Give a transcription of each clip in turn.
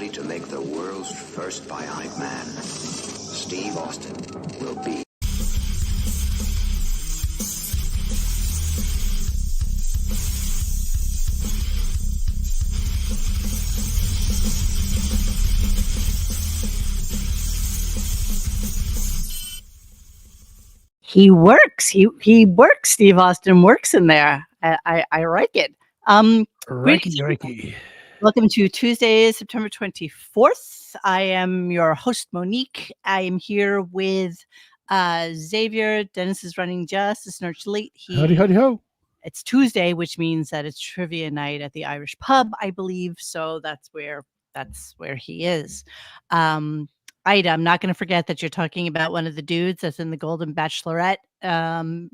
ready to make the world's first bionic man. Steve Austin will be. He works. He works. Steve Austin works in there. I like it. Reiki. Welcome to Tuesday, September 24th. I am your host, Monique. I am here with Xavier. Dennis is running just a snurch late. Howdy, ho. It's Tuesday, which means that it's trivia night at the Irish pub, I believe. So that's where he is. Ida, I'm not going to forget that you're talking about one of the dudes that's in the Golden Bachelorette,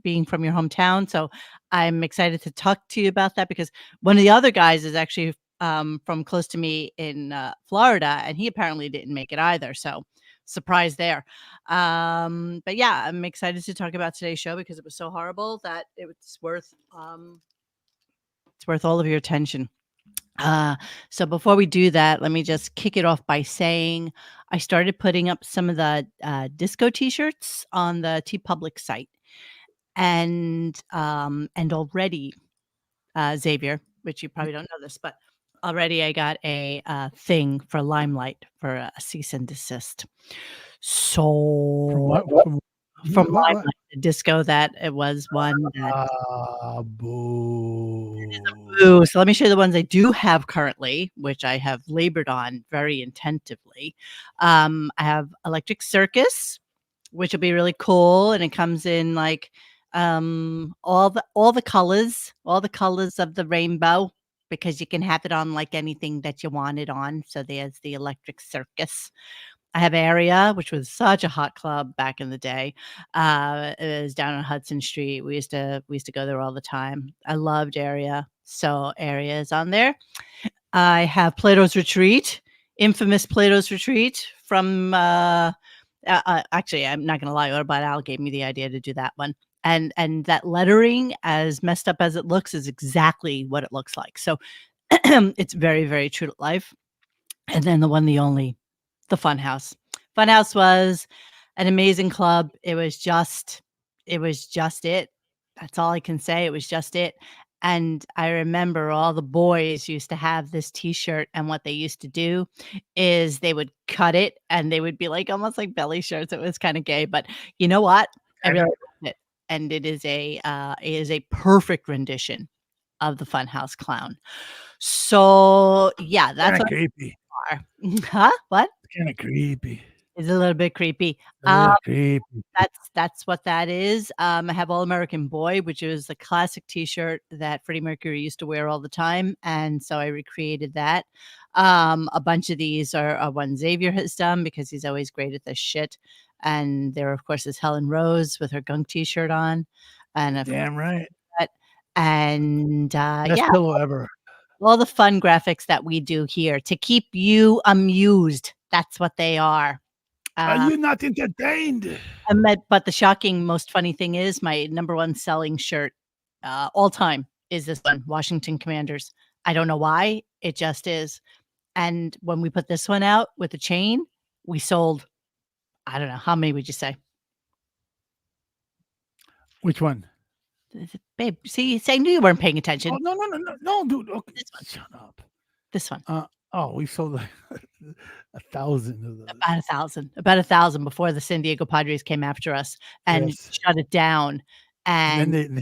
being from your hometown. So I'm excited to talk to you about that because one of the other guys is actually from close to me in Florida, and he apparently didn't make it either. So surprise there. But yeah, I'm excited to talk about today's show because it was so horrible that it's worth all of your attention. So before we do that, let me just kick it off by saying I started putting up some of the disco t-shirts on the TeePublic site, and already Xavier, which you probably don't know this, but already I got a thing for Limelight for a cease and desist. So from Limelight, the disco that it was one that boo. Boo. So let me show you the ones I do have currently, which I have labored on very intentively. I have Electric Circus, which will be really cool, and it comes in like all the colors of the rainbow, because you can have it on like anything that you want it on. So there's the Electric Circus. I have Area, which was such a hot club back in the day. It was down on Hudson Street. We used to go there all the time. I loved Area. So Area is on there. I have Plato's Retreat, infamous Plato's Retreat from actually, I'm not going to lie, Orbit Al gave me the idea to do that one. And that lettering, as messed up as it looks, is exactly what it looks like. So it's very, very true to life. And then the one, the only, the Funhouse. Funhouse was an amazing club. It was just it. That's all I can say. It was just it. And I remember all the boys used to have this t-shirt, and what they used to do is they would cut it and they would be like almost like belly shirts. It was kind of gay, but you know what? I really loved it. And it is a perfect rendition of the Funhouse clown. So yeah, that's what creepy. Huh? What? Kind of creepy. It's a little bit creepy. Creepy. That's what that is. I have All American Boy, which is the classic T-shirt that Freddie Mercury used to wear all the time, and so I recreated that. A bunch of these are one Xavier has done because he's always great at this shit. And there, of course, is Helen Rose with her Gunk T-shirt on, and damn right. And best pillow ever. All the fun graphics that we do here to keep you amused. That's what they are. Are you not entertained? But the shocking, most funny thing is my number one selling shirt all time is this one, Washington Commanders. I don't know why. It just is. And when we put this one out with the chain, we sold, I don't know, how many would you say? Which one? Babe, see, I knew you weren't paying attention. Oh, no, dude. Okay. This one. Shut up. This one. We sold like 1,000 of those. About 1,000 before the San Diego Padres came after us and shut it down. And then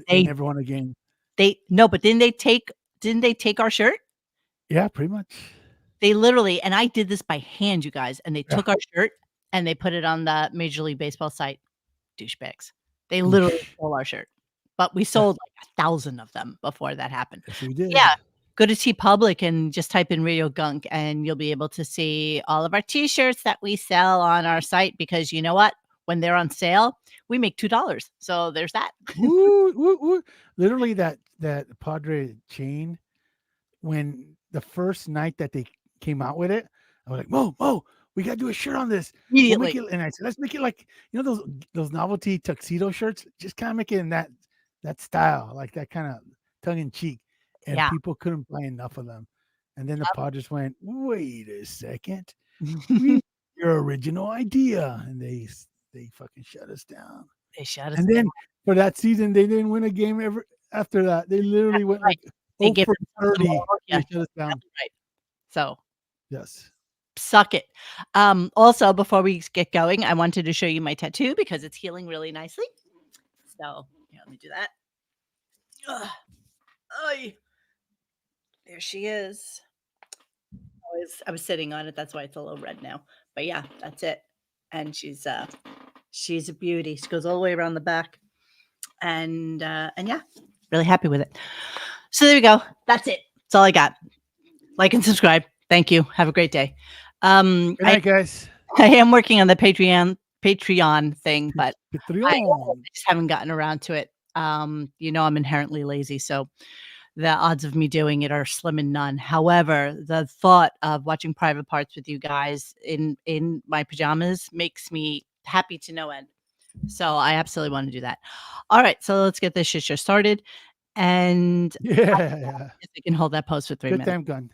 they never won a game. But didn't they take our shirt? Yeah, pretty much. They literally, and I did this by hand, you guys, and they took our shirt and they put it on the Major League Baseball site. Douchebags. They literally stole our shirt. But we sold like 1,000 of them before that happened. Yes, we did. Yeah. Go to TeePublic and just type in RadioGunk and you'll be able to see all of our t-shirts that we sell on our site, because you know what? When they're on sale, we make $2. So there's that. Ooh. Literally that Padre chain, when the first night that they came out with it, I was like, Mo, we got to do a shirt on this. Immediately. And I said, let's make it like, those novelty tuxedo shirts, just kind of make it in that style, like that kind of tongue in cheek. And people couldn't buy enough of them. And then the Padres went, wait a second. We your original idea. And they fucking shut us down. They shut us And then for that season, they didn't win a game ever after that. They literally went like They gave for themselves 30. some more. They Yeah, shut us down. that's right. So Yes. suck it. Also, before we get going, I wanted to show you my tattoo because it's healing really nicely. So here, let me do that. Oy. There she is. I was sitting on it. That's why it's a little red now. But yeah, that's it. And she's a beauty. She goes all the way around the back. And yeah, really happy with it. So there we go. That's it. That's all I got. Like and subscribe. Thank you. Have a great day. Good night, guys. I am working on the Patreon thing, but I Patreon. just haven't gotten around to it. I'm inherently lazy, so the odds of me doing it are slim and none. However, the thought of watching private parts with you guys in my pajamas makes me happy to no end. So I absolutely want to do that. All right, so let's get this shit show started. And Yeah. if I can hold that pose for 3 Good minutes. time gun.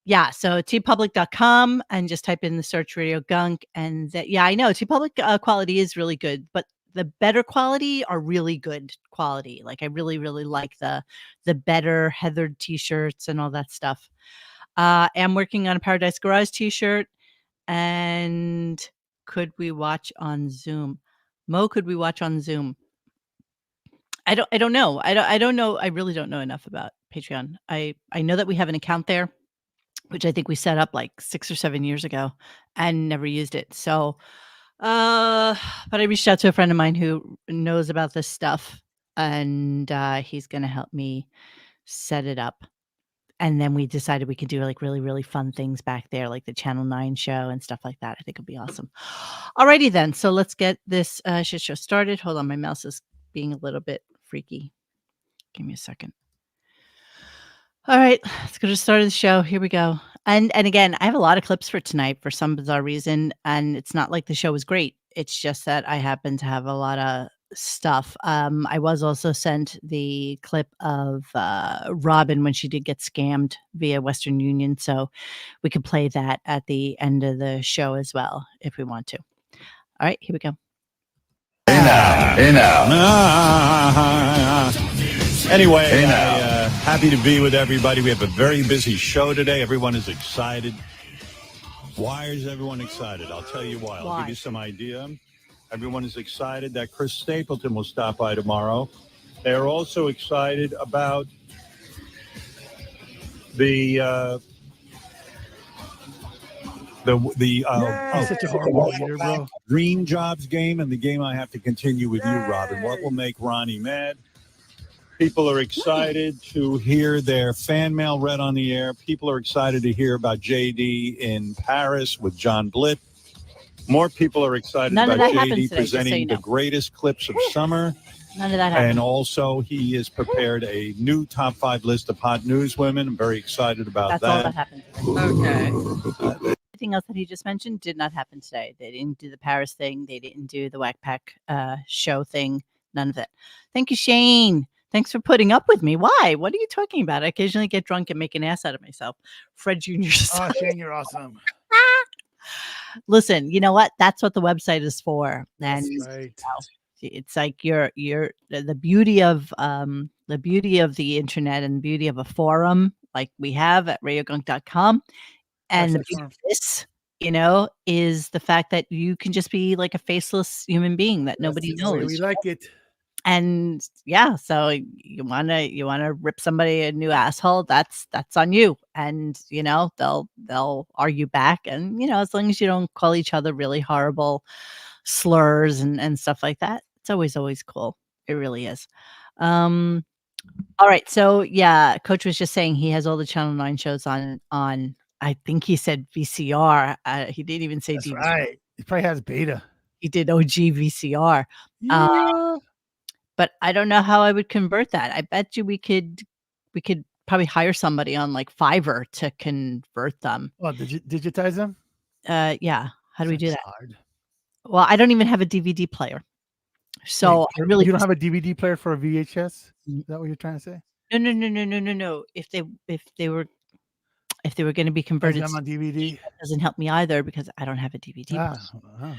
Yeah, so tpublic.com and just type in the search RadioGunk. And I know tpublic quality is really good, but the better quality are really good quality. Like I really, really like the better heathered t-shirts and all that stuff. I'm working on a Paradise Garage t-shirt. And could we watch on Zoom? Mo, could we watch on Zoom? I don't know. I don't know. I really don't know enough about Patreon. I know that we have an account there, which I think we set up like 6 or 7 years ago and never used it. So, but I reached out to a friend of mine who knows about this stuff, and he's going to help me set it up. And then we decided we could do like really, really fun things back there, like the Channel 9 show and stuff like that. I think it'll be awesome. Alrighty then. So let's get this shit show started. Hold on. My mouse is being a little bit freaky. Give me a second. All right. Let's go to the start of the show. Here we go. And again, I have a lot of clips for tonight for some bizarre reason. And it's not like the show was great. It's just that I happen to have a lot of stuff. I was also sent the clip of Robin when she did get scammed via Western Union, so we could play that at the end of the show as well if we want to. All right, here we go. Hey now. Anyway, happy to be with everybody. We have a very busy show today. Everyone is excited. Why is everyone excited? I'll tell you why. I'll give you some idea. Everyone is excited that Chris Stapleton will stop by tomorrow. They're also excited about the such a horrible leader, bro. Dream Jobs game and the game I have to continue with you, Robin. What will make Ronnie mad? People are excited to hear their fan mail read on the air. People are excited to hear about JD in Paris with John Blitt. More people are excited about JD presenting the greatest clips of summer. None of that happened. And also, he has prepared a new top 5 list of hot newswomen. I'm very excited about that. That's all that happened. Okay. Everything else that he just mentioned did not happen today. They didn't do the Paris thing. They didn't do the Whack Pack show thing. None of it. Thank you, Shane. Thanks for putting up with me. Why? What are you talking about? I occasionally get drunk and make an ass out of myself. Fred Jr. Oh, Shane, you're awesome. Listen, you know what? That's what the website is for. And right. It's like you're the beauty of the internet and the beauty of a forum like we have at RadioGunk.com. And the beauty of this, is the fact that you can just be like a faceless human being that nobody knows. We like it. And yeah, so you wanna rip somebody a new asshole, that's on you. And they'll argue back, and as long as you don't call each other really horrible slurs and stuff like that, it's always cool. It really is. All right, so yeah, Coach was just saying he has all the Channel 9 shows on I think he said VCR. He didn't even say DVD. Right. He probably has beta. He did OG VCR. Yeah. But I don't know how I would convert that. I bet you we could probably hire somebody on like Fiverr to convert them. Oh, digitize them? Yeah. How do we do that? Hard. Well, I don't even have a DVD player. So Wait, you don't have a DVD player for a VHS? Is that what you're trying to say? No. If they were going to be Has converted them to on DVD, DVD. that doesn't help me either because I don't have a DVD player. Ah,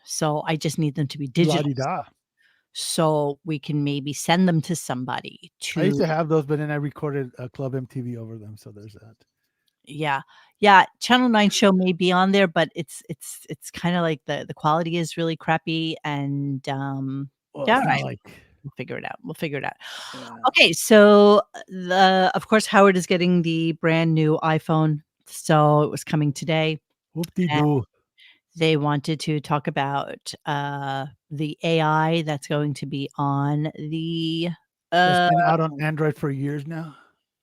So I just need them to be digital. la-di-da. So we can maybe send them to somebody I used to to have those, but then I recorded a Club MTV over them. So there's that. yeah. Channel 9 show may be on there, but it's kind of like the quality is really crappy and Well, yeah, it's right. not like We'll figure it out. yeah. Okay, so of course Howard is getting the brand new iPhone, so it was coming today. Whoop-de-doo. They wanted to talk about the AI that's going to be on the That's been out on Android for years now.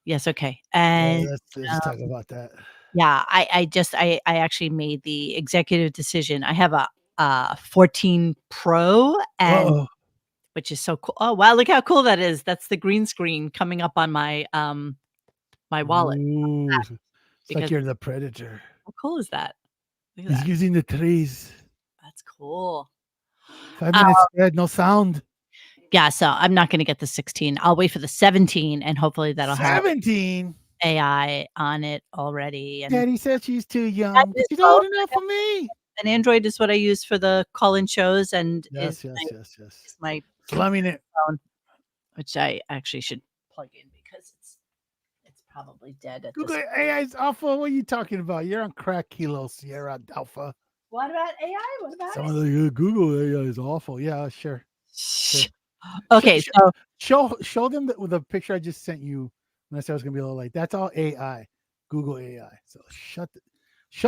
yes, okay. Yeah, And let's talk about that. yeah, I actually made the executive decision. I have a 14 Pro and Uh-oh. which is so cool. Oh wow, look how cool that is. That's the green screen coming up on my my wallet. Ooh, it's Because like you're the predator. how cool is that? Look at He's that. using the trees. That's cool. 5 minutes spread, no sound. Yeah, so I'm not going to get the 16. I'll wait for the 17 and hopefully that'll have 17. AI on it already. And Daddy said she's too that young, but is she's all old enough for me. an Android is what I use for the call-in shows and Yes. is my Slumming it. phone, which I actually should plug in because it's probably dead at Google this. AI is awful. What are you talking about? You're on crack, Kilo Sierra Alpha. What about AI? What about Some of the Google AI is awful. Yeah, sure. it? Okay, Show them the picture I just sent you. When I said I was gonna be a little late. That's all AI, Google AI. So shut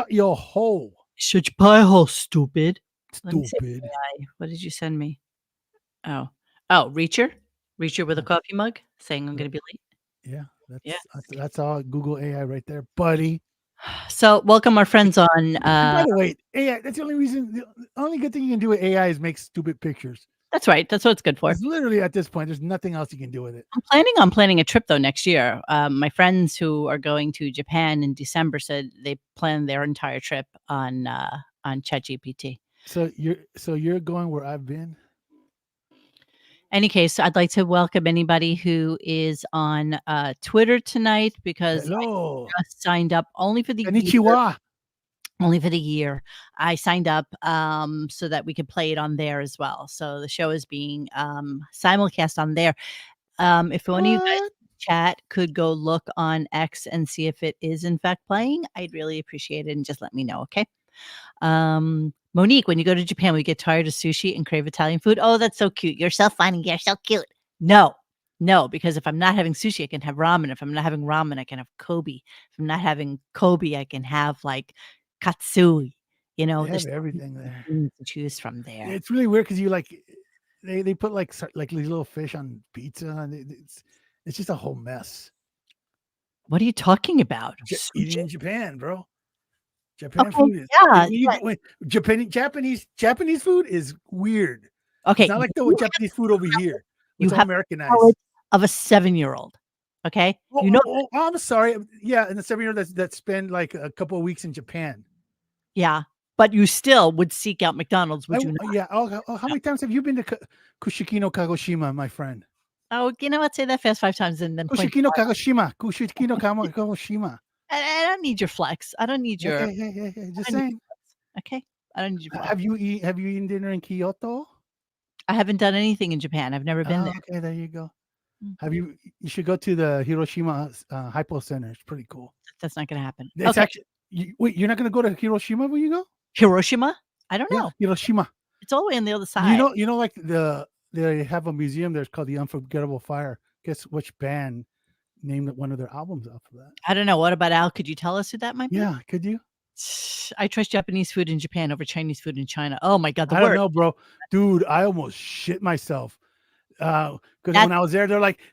your hole, shut your pie hole, stupid. Let me see stupid. AI. What did you send me? Oh, Reacher with a coffee mug saying I'm going to be late. Yeah, that's all Google AI right there, buddy. So welcome our friends on. And by the way, AI. That's the only reason. The only good thing you can do with AI is make stupid pictures. That's right. That's what it's good for. It's literally at this point, there's nothing else you can do with it. I'm planning on planning a trip though next year. My friends who are going to Japan in December said they plan their entire trip on ChatGPT. So you're going where I've been. Any case, I'd like to welcome anybody who is on Twitter tonight because Hello. I just signed up only for the year. Konnichiwa. Only for the year. I signed up so that we could play it on there as well. So the show is being simulcast on there. If one of you guys in the chat could go look on X and see if it is in fact playing, I'd really appreciate it and just let me know, okay? Monique, when you go to Japan, we get tired of sushi and crave Italian food. Oh, that's so cute. You're so funny. You're so cute. No, because if I'm not having sushi, I can have ramen. If I'm not having ramen, I can have Kobe. If I'm not having Kobe, I can have like katsui. You know, They there's have everything there. things to choose from there. It's really weird because you like they put like these little fish on pizza, and it's just a whole mess. What are you talking about? Eating in Japan, bro. Japan Okay, food is Japanese food is weird. Okay, It's not like the Japanese food over here. It's all Americanized. Of a 7-year-old. Okay, I'm sorry. Yeah, and the 7-year-old that spend like a couple of weeks in Japan. Yeah, but you still would seek out McDonald's, would you not? Yeah. How many times have you been to Kushikino Kagoshima, my friend? Oh, you know what? Say that fast 5 times and then point. Kushikino Kagoshima. I don't need your flex. I don't need your. Yeah. Just saying. Okay, I don't need your flex. Have you eaten dinner in Kyoto? I haven't done anything in Japan. I've never been there. Okay, there you go. You should go to the Hiroshima Hypo Center. It's pretty cool. That's not going to happen. It's actually wait. You're not going to go to Hiroshima when you go? Hiroshima? I don't know. Yeah, Hiroshima. It's all the way on the other side. You know, like they have a museum there called the Unforgettable Fire. Guess which band named one of their albums off of that? I don't know. What about Al? Could you tell us who that might be? Yeah, could you? I trust Japanese food in Japan over Chinese food in China. Oh my God, I don't know, bro. Dude, I almost shit myself. Because when I was there,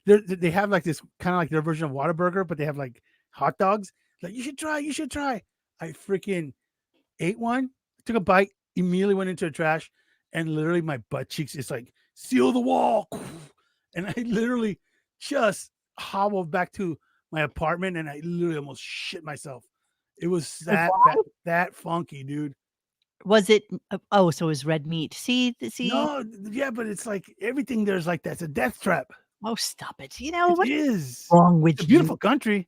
they have like this kind of like their version of Whataburger, but they have like hot dogs. Like, you should try. I freaking ate one, took a bite, immediately went into the trash, and literally my butt cheeks is like, seal the wall. And I literally just hobbled back to my apartment and I literally almost shit myself. It was that funky, dude. Was it? So it was red meat. See. No, yeah, but it's like everything there's like that's a death trap. Oh, stop it. You know, It what is. is wrong with It's a beautiful you? country.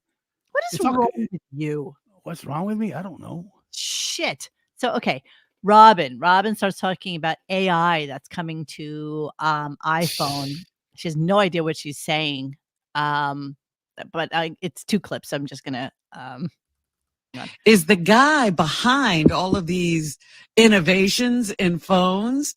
What is It's all wrong good. with you? What's wrong with me? I don't know. Shit. So, okay. Robin starts talking about AI that's coming to iPhone. She has no idea what she's saying. But it's 2 clips. I'm just gonna is the guy behind all of these innovations in phones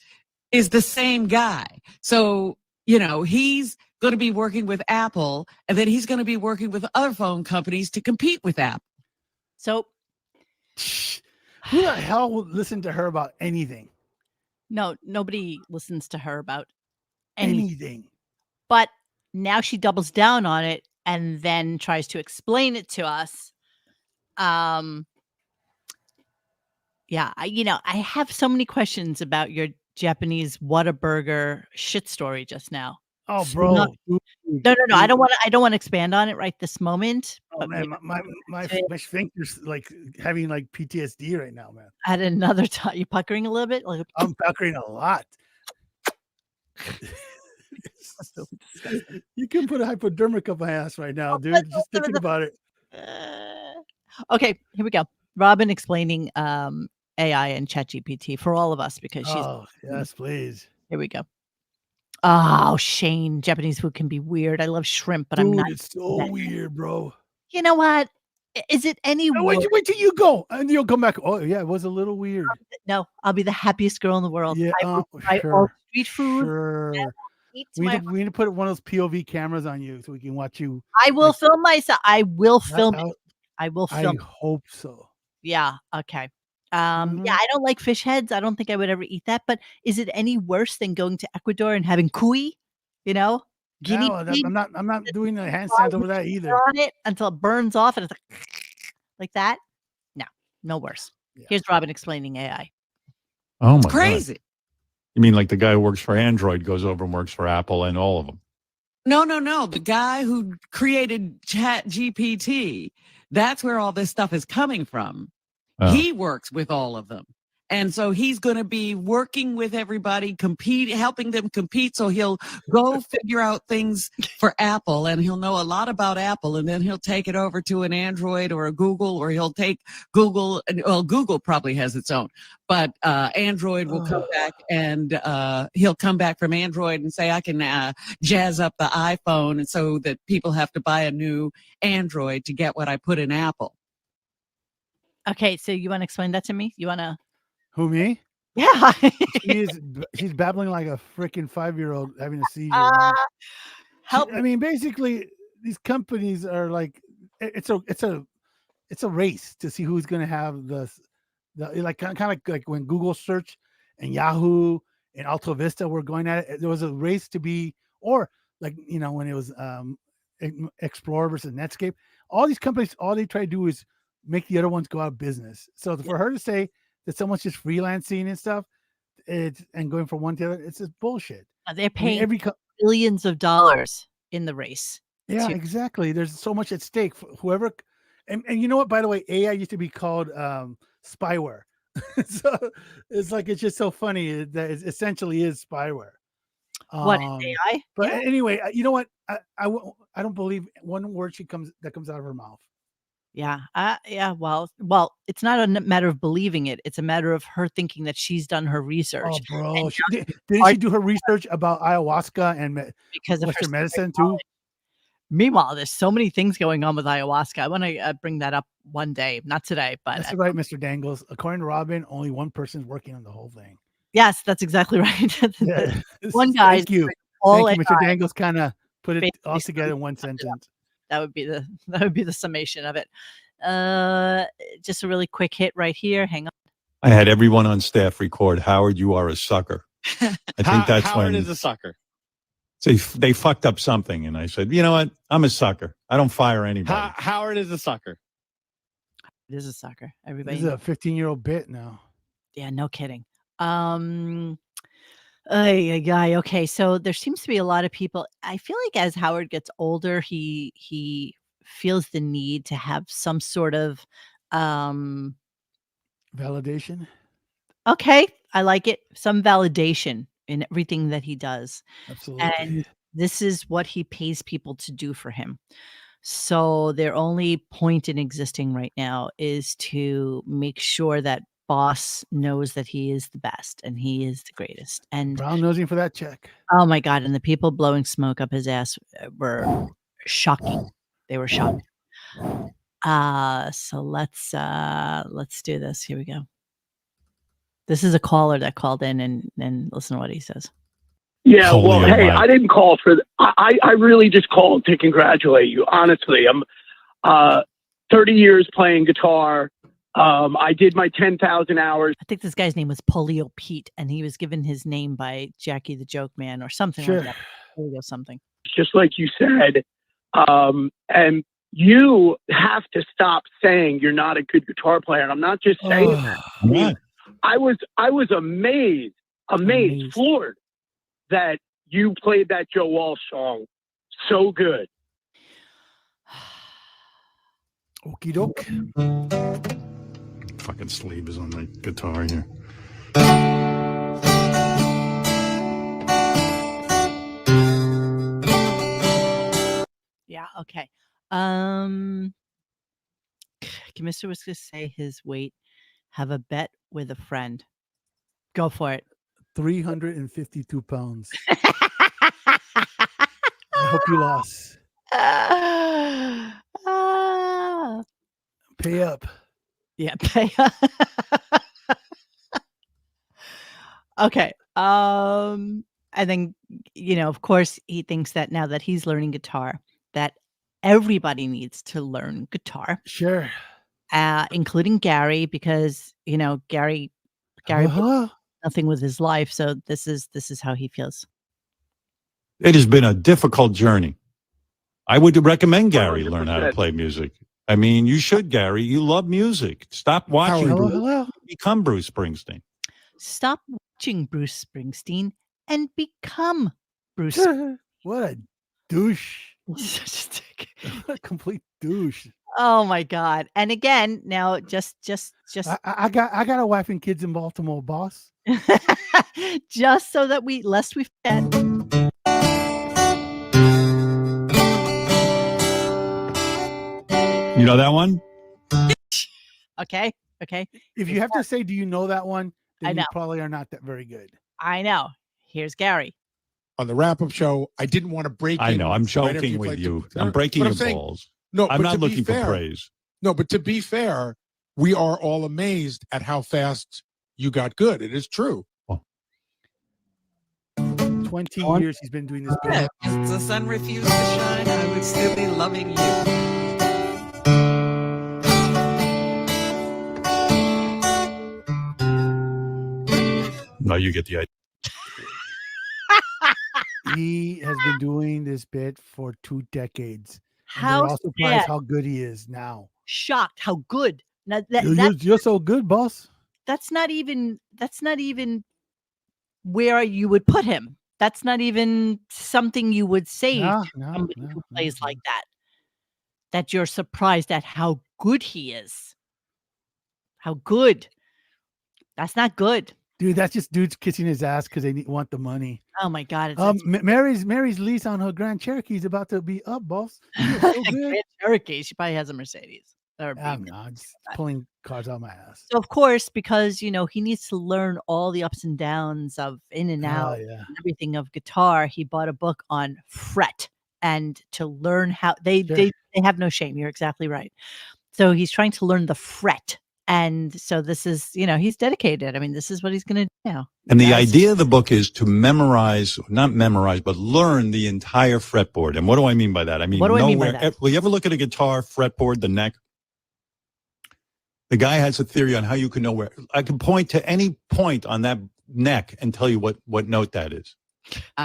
is the same guy. So, he's going to be working with Apple, and then he's going to be working with other phone companies to compete with Apple. So who the hell would listen to her about anything? No, nobody listens to her about Anything. But now she doubles down on it and then tries to explain it to us. Yeah, I have so many questions about your Japanese Whataburger shit story just now. Oh, So bro. No. I don't want to expand on it right this moment. Oh, But man, maybe my sphincter's like having like PTSD right now, man. at another time, you puckering a little bit. Like, I'm puckering a lot. so disgusting. You can put a hypodermic up my ass right now, dude. Just thinking about it. Okay, here we go. Robin explaining AI and ChatGPT for all of us because she's. Oh, yes, please. Here we go. Oh, Shane, Japanese food can be weird. I love shrimp, but I'm Dude, not. it's so weird, bro. You know what? Is it any Now, worse? wait till you go, and you'll come back. Oh, yeah, it was a little weird. No, I'll be the happiest girl in the world. Yeah, I will try all street food. Sure. Eat We my. need to put one of those POV cameras on you so we can watch you. I will like, film myself. I will film it. I will I film. hope so. Yeah. Okay. Yeah, I don't like fish heads. I don't think I would ever eat that. But is it any worse than going to Ecuador and having cuy? Guinea No, pig. I'm not doing the handstands over that either. On it until it burns off and it's like that. No worse. Yeah. Here's Robin explaining AI. Oh my Crazy. God. You mean like the guy who works for Android goes over and works for Apple and all of them? No. The guy who created ChatGPT, that's where all this stuff is coming from. Oh. He works with all of them. And so he's going to be working with everybody, helping them compete. So he'll go figure out things for Apple, and he'll know a lot about Apple, and then he'll take it over to an Android or a Google, or he'll take Google. Well, Google probably has its own, but Android will come back, and he'll come back from Android and say, I can jazz up the iPhone, and so that people have to buy a new Android to get what I put in Apple. Okay, so you want to explain that to me? You want to? Who, me? Yeah. She's babbling like a freaking 5-year-old having a seizure. Help I mean, basically, these companies are like, it's a race to see who's going to have the like kind of like when Google search and Yahoo and Alta Vista were going at it. There was a race to be, or like when it was Explorer versus Netscape. All these companies, all they try to do is make the other ones go out of business. So for her to say that someone's just freelancing and stuff, and going from one to the other, it's just bullshit. They're paying billions of dollars in the race. Yeah, exactly. There's so much at stake for whoever. And you know what? By the way, AI used to be called spyware. So it's like it's just so funny that it essentially is spyware. What is AI? But anyway, you know what? I don't believe one word that comes out of her mouth. Yeah. Yeah. Well, it's not a matter of believing it. It's a matter of her thinking that she's done her research. Oh, bro. Didn't she do her research about ayahuasca and because of Western medicine too? Meanwhile, there's so many things going on with ayahuasca. I want to bring that up one day, not today, but that's right, Mr. Dangles. According to Robin, only one person's working on the whole thing. Yes, that's exactly right. Yeah. One guy. Thank you, Mr. Dangles. Kind of put it all together in one sentence. That would be the summation of it. Just a really quick hit right here. Hang on. I had everyone on staff record, Howard, you are a sucker. I think that's Howard when is a sucker. They fucked up something. And I said, you know what? I'm a sucker. I don't fire anybody. Howard is a sucker. It is a sucker. Everybody. This is a 15-year-old bit now. Yeah, no kidding. Guy. Okay, so there seems to be a lot of people. I feel like as Howard gets older, he feels the need to have some sort of validation. Okay, I like it. Some validation in everything that he does. Absolutely. And This is what he pays people to do for him. So their only point in existing right now is to make sure that boss knows that he is the best and he is the greatest. And Brown nosing for that check. oh my God, and the people blowing smoke up his ass were shocking. They were shocking. So let's do this. Here we go. This is a caller that called in and listen to what he says. Yeah, well, hey, I didn't call for I really just called to congratulate you. Honestly, I'm 30 years playing guitar. I did my 10,000 hours. I think this guy's name was Polio Pete, and he was given his name by Jackie the Joke Man or something like that. Polio something. Just like you said, and you have to stop saying you're not a good guitar player. And I'm not just saying that. I was amazed, floored that you played that Joe Walsh song so good. Okie doke. Fucking sleeve is on the guitar here. Yeah, okay. Can Mr. Whiskers say his weight? Have a bet with a friend. Go for it. 352 pounds. I hope you lost. Pay up. Yeah, pay up. Okay. And then, of course, he thinks that now that he's learning guitar, that everybody needs to learn guitar. Sure. Including Gary, because Gary nothing with his life, so this is how he feels. It has been a difficult journey. I would recommend Gary 100%. Learn how to play music. I mean, you should, Gary. You love music. Stop watching. Hello. Become Bruce Springsteen. Stop watching Bruce Springsteen and become Bruce. What a douche! Such a complete douche. Oh my God! And again, now just I got a wife and kids in Baltimore, boss. Just so that lest we forget. You know that one? Okay. If you have to say, do you know that one? Then I know. You probably are not that very good. I know. Here's Gary. On the wrap-up show, I didn't want to break. I know. I'm joking with you. I'm breaking your balls. No, I'm not looking for praise. No, but to be fair, we are all amazed at how fast you got good. It is true. 20 years he's been doing this. If the sun refused to shine, I would still be loving you. No, you get the idea. He has been doing this bit for 2 decades. How surprised how good he is now. Shocked how good. Now you're so good, boss. That's not even where you would put him. That's not even something you would say to somebody who plays like that. That you're surprised at how good he is. How good. That's not good. Dude, that's just dudes kissing his ass because they want the money. Oh my God! Mary's lease on her Grand Cherokee is about to be up, boss. So Grand Cherokee. She probably has a Mercedes. I'm just pulling cars out of my ass. So of course, because he needs to learn all the ups and downs of in and out and everything of guitar, he bought a book on fret and to learn how they have no shame. You're exactly right. So he's trying to learn the fret. And so this is, he's dedicated. I mean, this is what he's going to do now. And the idea of the book is to not memorize, but learn the entire fretboard. And what do I mean by that? I mean, what do I mean by that? Will you ever look at a guitar fretboard, the neck? The guy has a theory on how you can know where. I can point to any point on that neck and tell you what note that is.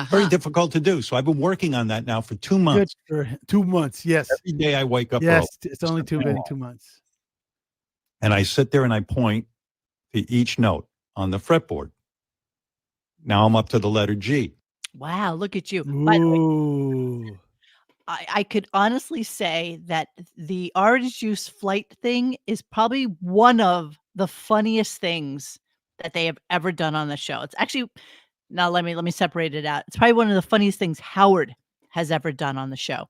Very difficult to do. So I've been working on that now for 2 months. Good for 2 months, yes. Every day I wake up. Yes, it's only 2 months. And I sit there and I point to each note on the fretboard. Now I'm up to the letter G. Wow, look at you. By the way, I could honestly say that the orange juice flight thing is probably one of the funniest things that they have ever done on the show. It's actually Now let me separate it out. It's probably one of the funniest things Howard has ever done on the show.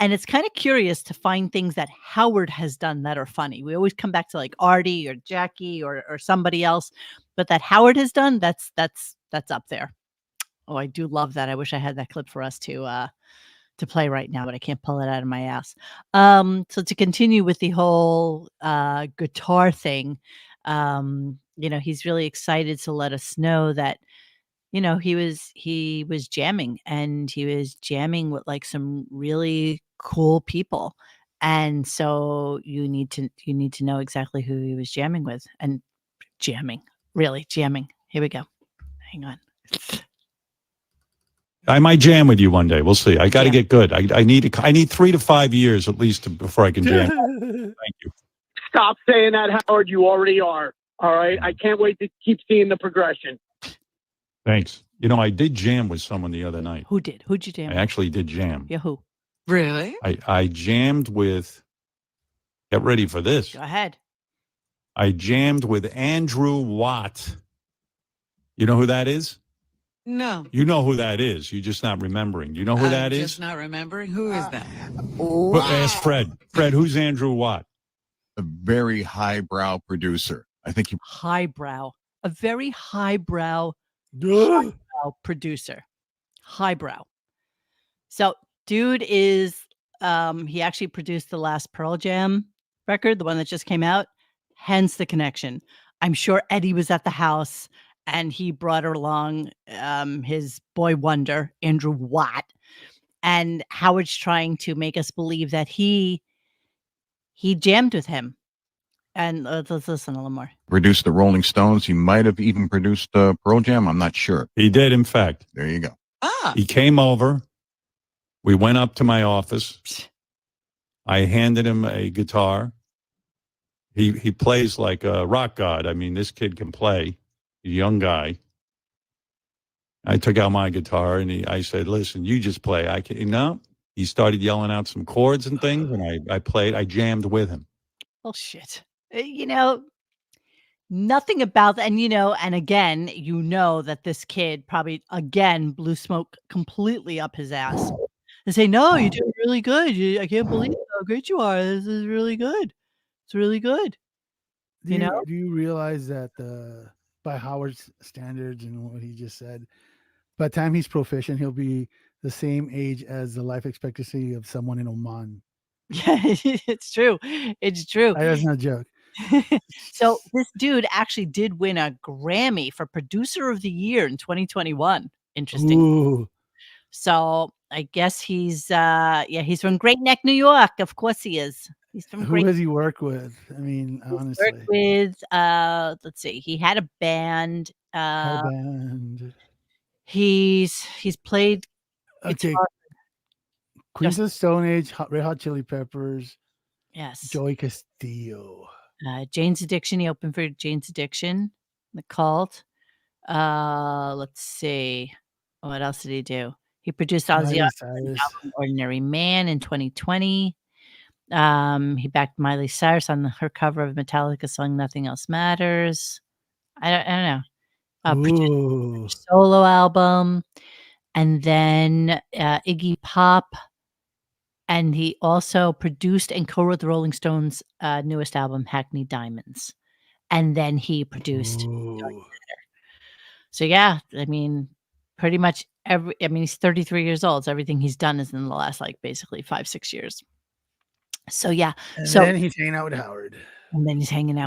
And it's kind of curious to find things that Howard has done that are funny. We always come back to like Artie or Jackie or somebody else, but that Howard has done, that's up there. Oh, I do love that. I wish I had that clip for us to play right now, but I can't pull it out of my ass. So to continue with the whole guitar thing, he's really excited to let us know that he was jamming, and he was jamming with like some really cool people. And so you need to know exactly who he was jamming with, and really jamming. Here we go. Hang on. I might jam with you one day. We'll see. I got to get good. I need 3 to 5 years at least before I can jam. Thank you. Stop saying that, Howard. You already are. All right. I can't wait to keep seeing the progression. Thanks. I did jam with someone the other night. Who did? Who'd you jam I with? actually did jam. Yeah, who? Really? I jammed with, get ready for this. Go ahead. I jammed with Andrew Watt. You know who that is? No. You know who that is. You're just not remembering. You know who that is? Just not remembering. Who is that? Ask Fred. Fred, who's Andrew Watt? A very highbrow producer. I think Highbrow. A very highbrow producer. Highbrow. So dude is he actually produced the last Pearl Jam record, the one that just came out, hence the connection. I'm sure Eddie was at the house and he brought along his boy wonder, Andrew Watt. And Howard's trying to make us believe that he jammed with him. And let's listen a little more. produced the Rolling Stones. He might have even produced Pearl Jam. I'm not sure. He did, in fact. There you go. He came over. We went up to my office. I handed him a guitar. He plays like a rock god. I mean, this kid can play. He's a young guy. I took out my guitar and I said, "Listen, you just play." He started yelling out some chords and things, and I played. I jammed with him. Oh shit! Nothing about that. And and again, that this kid probably again blew smoke completely up his ass. And say, "No, you're doing really good. I can't believe how great you are. This is really good. It's really good." Do you realize that by Howard's standards and what he just said, by the time he's proficient, he'll be the same age as the life expectancy of someone in Oman. Yeah, it's true. It's true. That's not a joke. So this dude actually did win a Grammy for Producer of the Year in 2021. Interesting. Ooh. So I guess he's from Great Neck, New York. Of course he is. He's from Who has he worked with? I mean, honestly. Worked with let's see. He had a band. He's played guitar. Queens of Stone Age, Red Hot Chili Peppers. Yes. Joey Castillo. Jane's Addiction. He opened for Jane's Addiction, The Cult. Let's see. What else did he do? He produced Ozzy Osbourne's album Ordinary Man in 2020. He backed Miley Cyrus on her cover of Metallica's song Nothing Else Matters. I don't know. Produced a solo album. And then Iggy Pop. And he also produced and co-wrote the Rolling Stones' newest album, Hackney Diamonds. And then he produced Dark Matter. So yeah, I mean, pretty much he's 33 years old. So everything he's done is in the last basically 5-6 years. So yeah. And then he's hanging out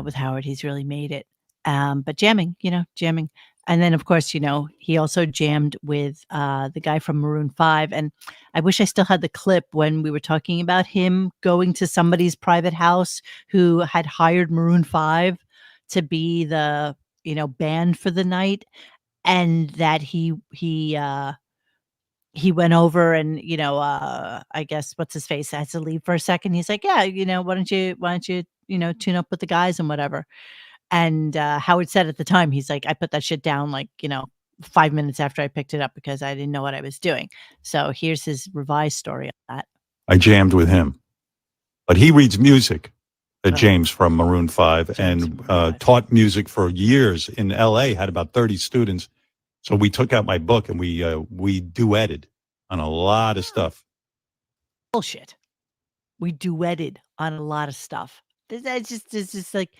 with Howard. He's really made it. But jamming. And then, of course, he also jammed with the guy from Maroon 5. And I wish I still had the clip when we were talking about him going to somebody's private house who had hired Maroon 5 to be the, band for the night. And that he went over and, I guess, what's his face, had to leave for a second. He's like, yeah, why don't you, tune up with the guys and whatever. And Howard said at the time, he's like, I put that shit down 5 minutes after I picked it up because I didn't know what I was doing. So here's his revised story on that. I jammed with him. But he reads music, James from Maroon 5, and taught music for years in L.A., had about 30 students. So we took out my book and we duetted on a lot of stuff. Bullshit. We duetted on a lot of stuff. It's just like,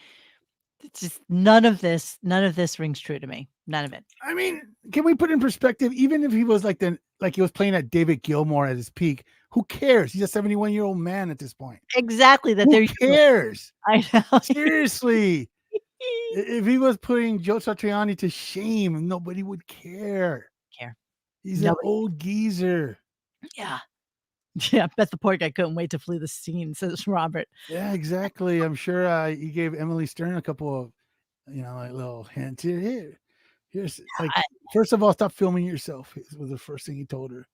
it's just none of this rings true to me. None of it. I mean, can we put in perspective? Even if he was like he was playing at David Gilmour at his peak, who cares? He's a 71-year-old man at this point. Exactly. Who cares? I know. Seriously. If he was putting Joe Satriani to shame, nobody would care. He's an old geezer. Yeah. Yeah, I bet the poor guy couldn't wait to flee the scene, says Robert. Yeah, exactly. I'm sure he gave Emily Stern a couple of, like little hints. Here's like, first of all, stop filming yourself. Was the first thing he told her.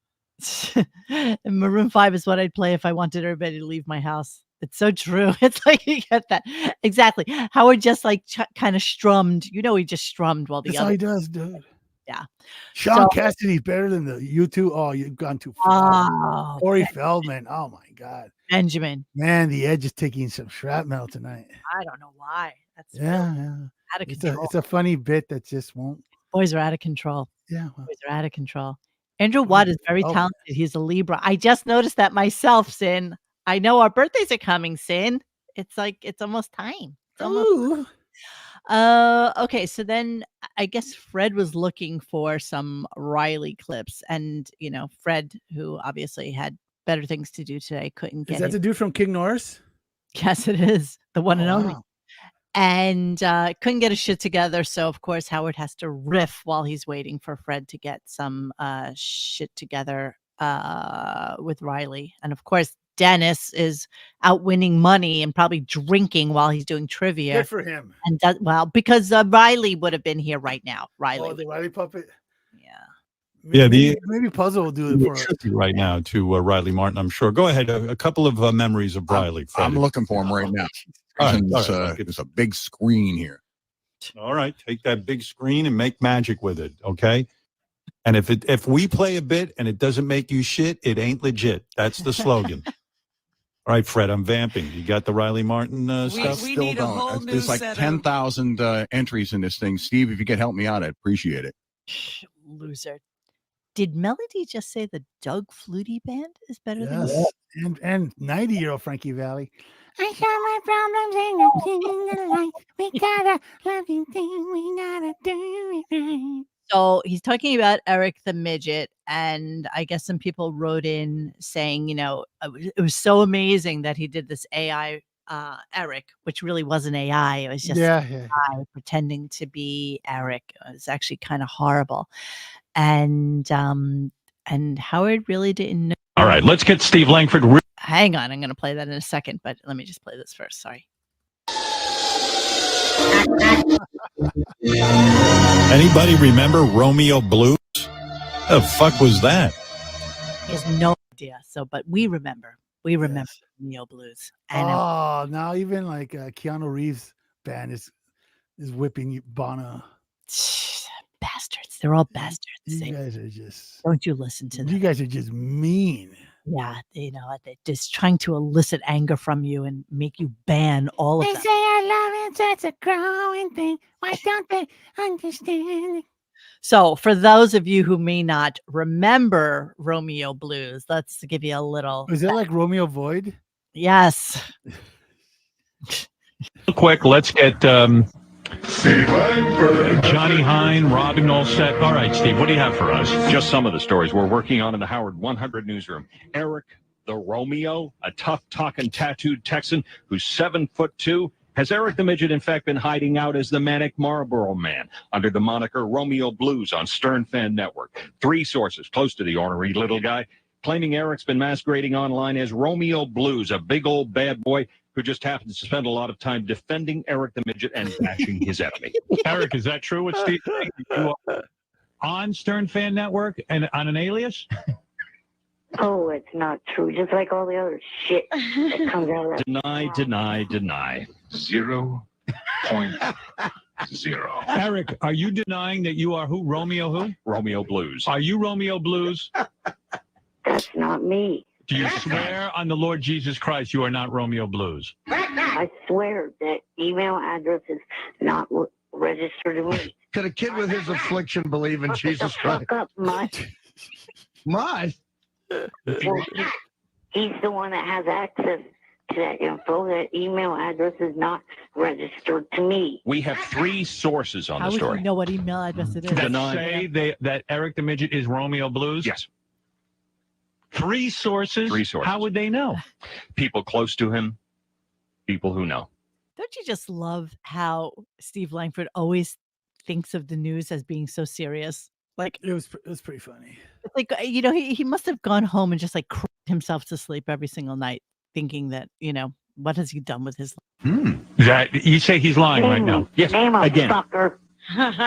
And Maroon 5 is what I'd play if I wanted everybody to leave my house. It's so true. It's like you get that. Exactly. Howard just like kind of strummed. He just strummed while the That's other. all he does, dude. Yeah. Sean Cassidy's better than the U2. Oh, you've gone too far. Oh, Corey Feldman. Oh my God. Benjamin. Man, the Edge is taking some shrapnel tonight. I don't know why. That's yeah. Out of control. It's a funny bit that just won't. Boys are out of control. Yeah. Boys are out of control. Andrew Watt is very talented. He's a Libra. I just noticed that myself, Sin. I know our birthdays are coming, Sin. It's like, it's almost time. It's almost okay, so then I guess Fred was looking for some Riley clips, and Fred, who obviously had better things to do today, couldn't get. Is that the dude from King Norris? Yes, it is, the one and only. And couldn't get his shit together, so of course Howard has to riff while he's waiting for Fred to get some shit together with Riley, and of course Dennis is out winning money and probably drinking while he's doing trivia. Good for him. And because Riley would have been here right now. Riley. Oh, the Riley puppet. Yeah. Maybe Puzzle will do it for us right now to Riley Martin. I'm sure. Go ahead. A couple of memories of Riley. I'm looking for him right now. It's a big screen here. All right, take that big screen and make magic with it. Okay. And if we play a bit and it doesn't make you shit, it ain't legit. That's the slogan. All right, Fred, I'm vamping. You got the Riley Martin stuff? We need a whole new There's like set 10,000 entries in this thing. Steve, if you could help me out, I'd appreciate it. Loser. Did Melody just say the Doug Flutie band is better than you? And 90-year-old Frankie Valli. I saw my problems and I'm the light. We got a loving thing. We gotta do it right. So he's talking about Eric the Midget, and I guess some people wrote in saying, it was so amazing that he did this AI Eric, which really wasn't AI. It was just AI pretending to be Eric. It was actually kind of horrible. And Howard really didn't know. All right, let's get Steve Langford. Hang on, I'm going to play that in a second, but let me just play this first. Sorry. Anybody remember Romeo Blues? The fuck was that? He has no idea. But we remember. We remember Romeo Blues. And now even like Keanu Reeves' band is whipping Bono. Bastards. They're all bastards. You guys are just. Don't you listen to them. You guys are just mean. Yeah, they're just trying to elicit anger from you and make you ban all of them. They say I love it, it's a growing thing. Why don't they understand? So for those of you who may not remember Romeo Blues, let's give you a little. Is that like Romeo Void? Yes. Quick, let's get Johnny Hine, Robin, all set. All right, Steve, what do you have for us? Just some of the stories we're working on in the Howard 100 newsroom. Eric the Romeo, a tough-talking tattooed Texan who's 7'2". Has Eric the Midget, in fact, been hiding out as the Manic Marlboro Man under the moniker Romeo Blues on Stern Fan Network? 3 sources close to the ornery little guy claiming Eric's been masquerading online as Romeo Blues, a big old bad boy who just happens to spend a lot of time defending Eric the Midget and bashing his enemy. Eric, is that true? What Steve you are on Stern Fan Network and on an alias? Oh, it's not true. Just like all the other shit that comes out of that. Deny. 0.0. Eric, are you denying that you are who? Romeo who? Romeo Blues. Are you Romeo Blues? That's not me. Do you swear on the Lord Jesus Christ you are not Romeo Blues? I swear that email address is not registered to me. Can a kid with his affliction believe in Jesus Christ? Fuck up, Mutt. Mutt? Well, he's the one that has access to that info. That email address is not registered to me. We have 3 sources on How the would story. you know what email address it is? That Deny. say that Eric the Midget is Romeo Blues? Yes. 3 sources? 3 sources. How would they know? People close to him, people who know. Don't you just love how Steve Langford always thinks of the news as being so serious? Like, It was pretty funny. it's like, he must have gone home and just like cried himself to sleep every single night, thinking that, what has he done with his life? That you say he's lying right now? Yes. Name him, Again. fucker.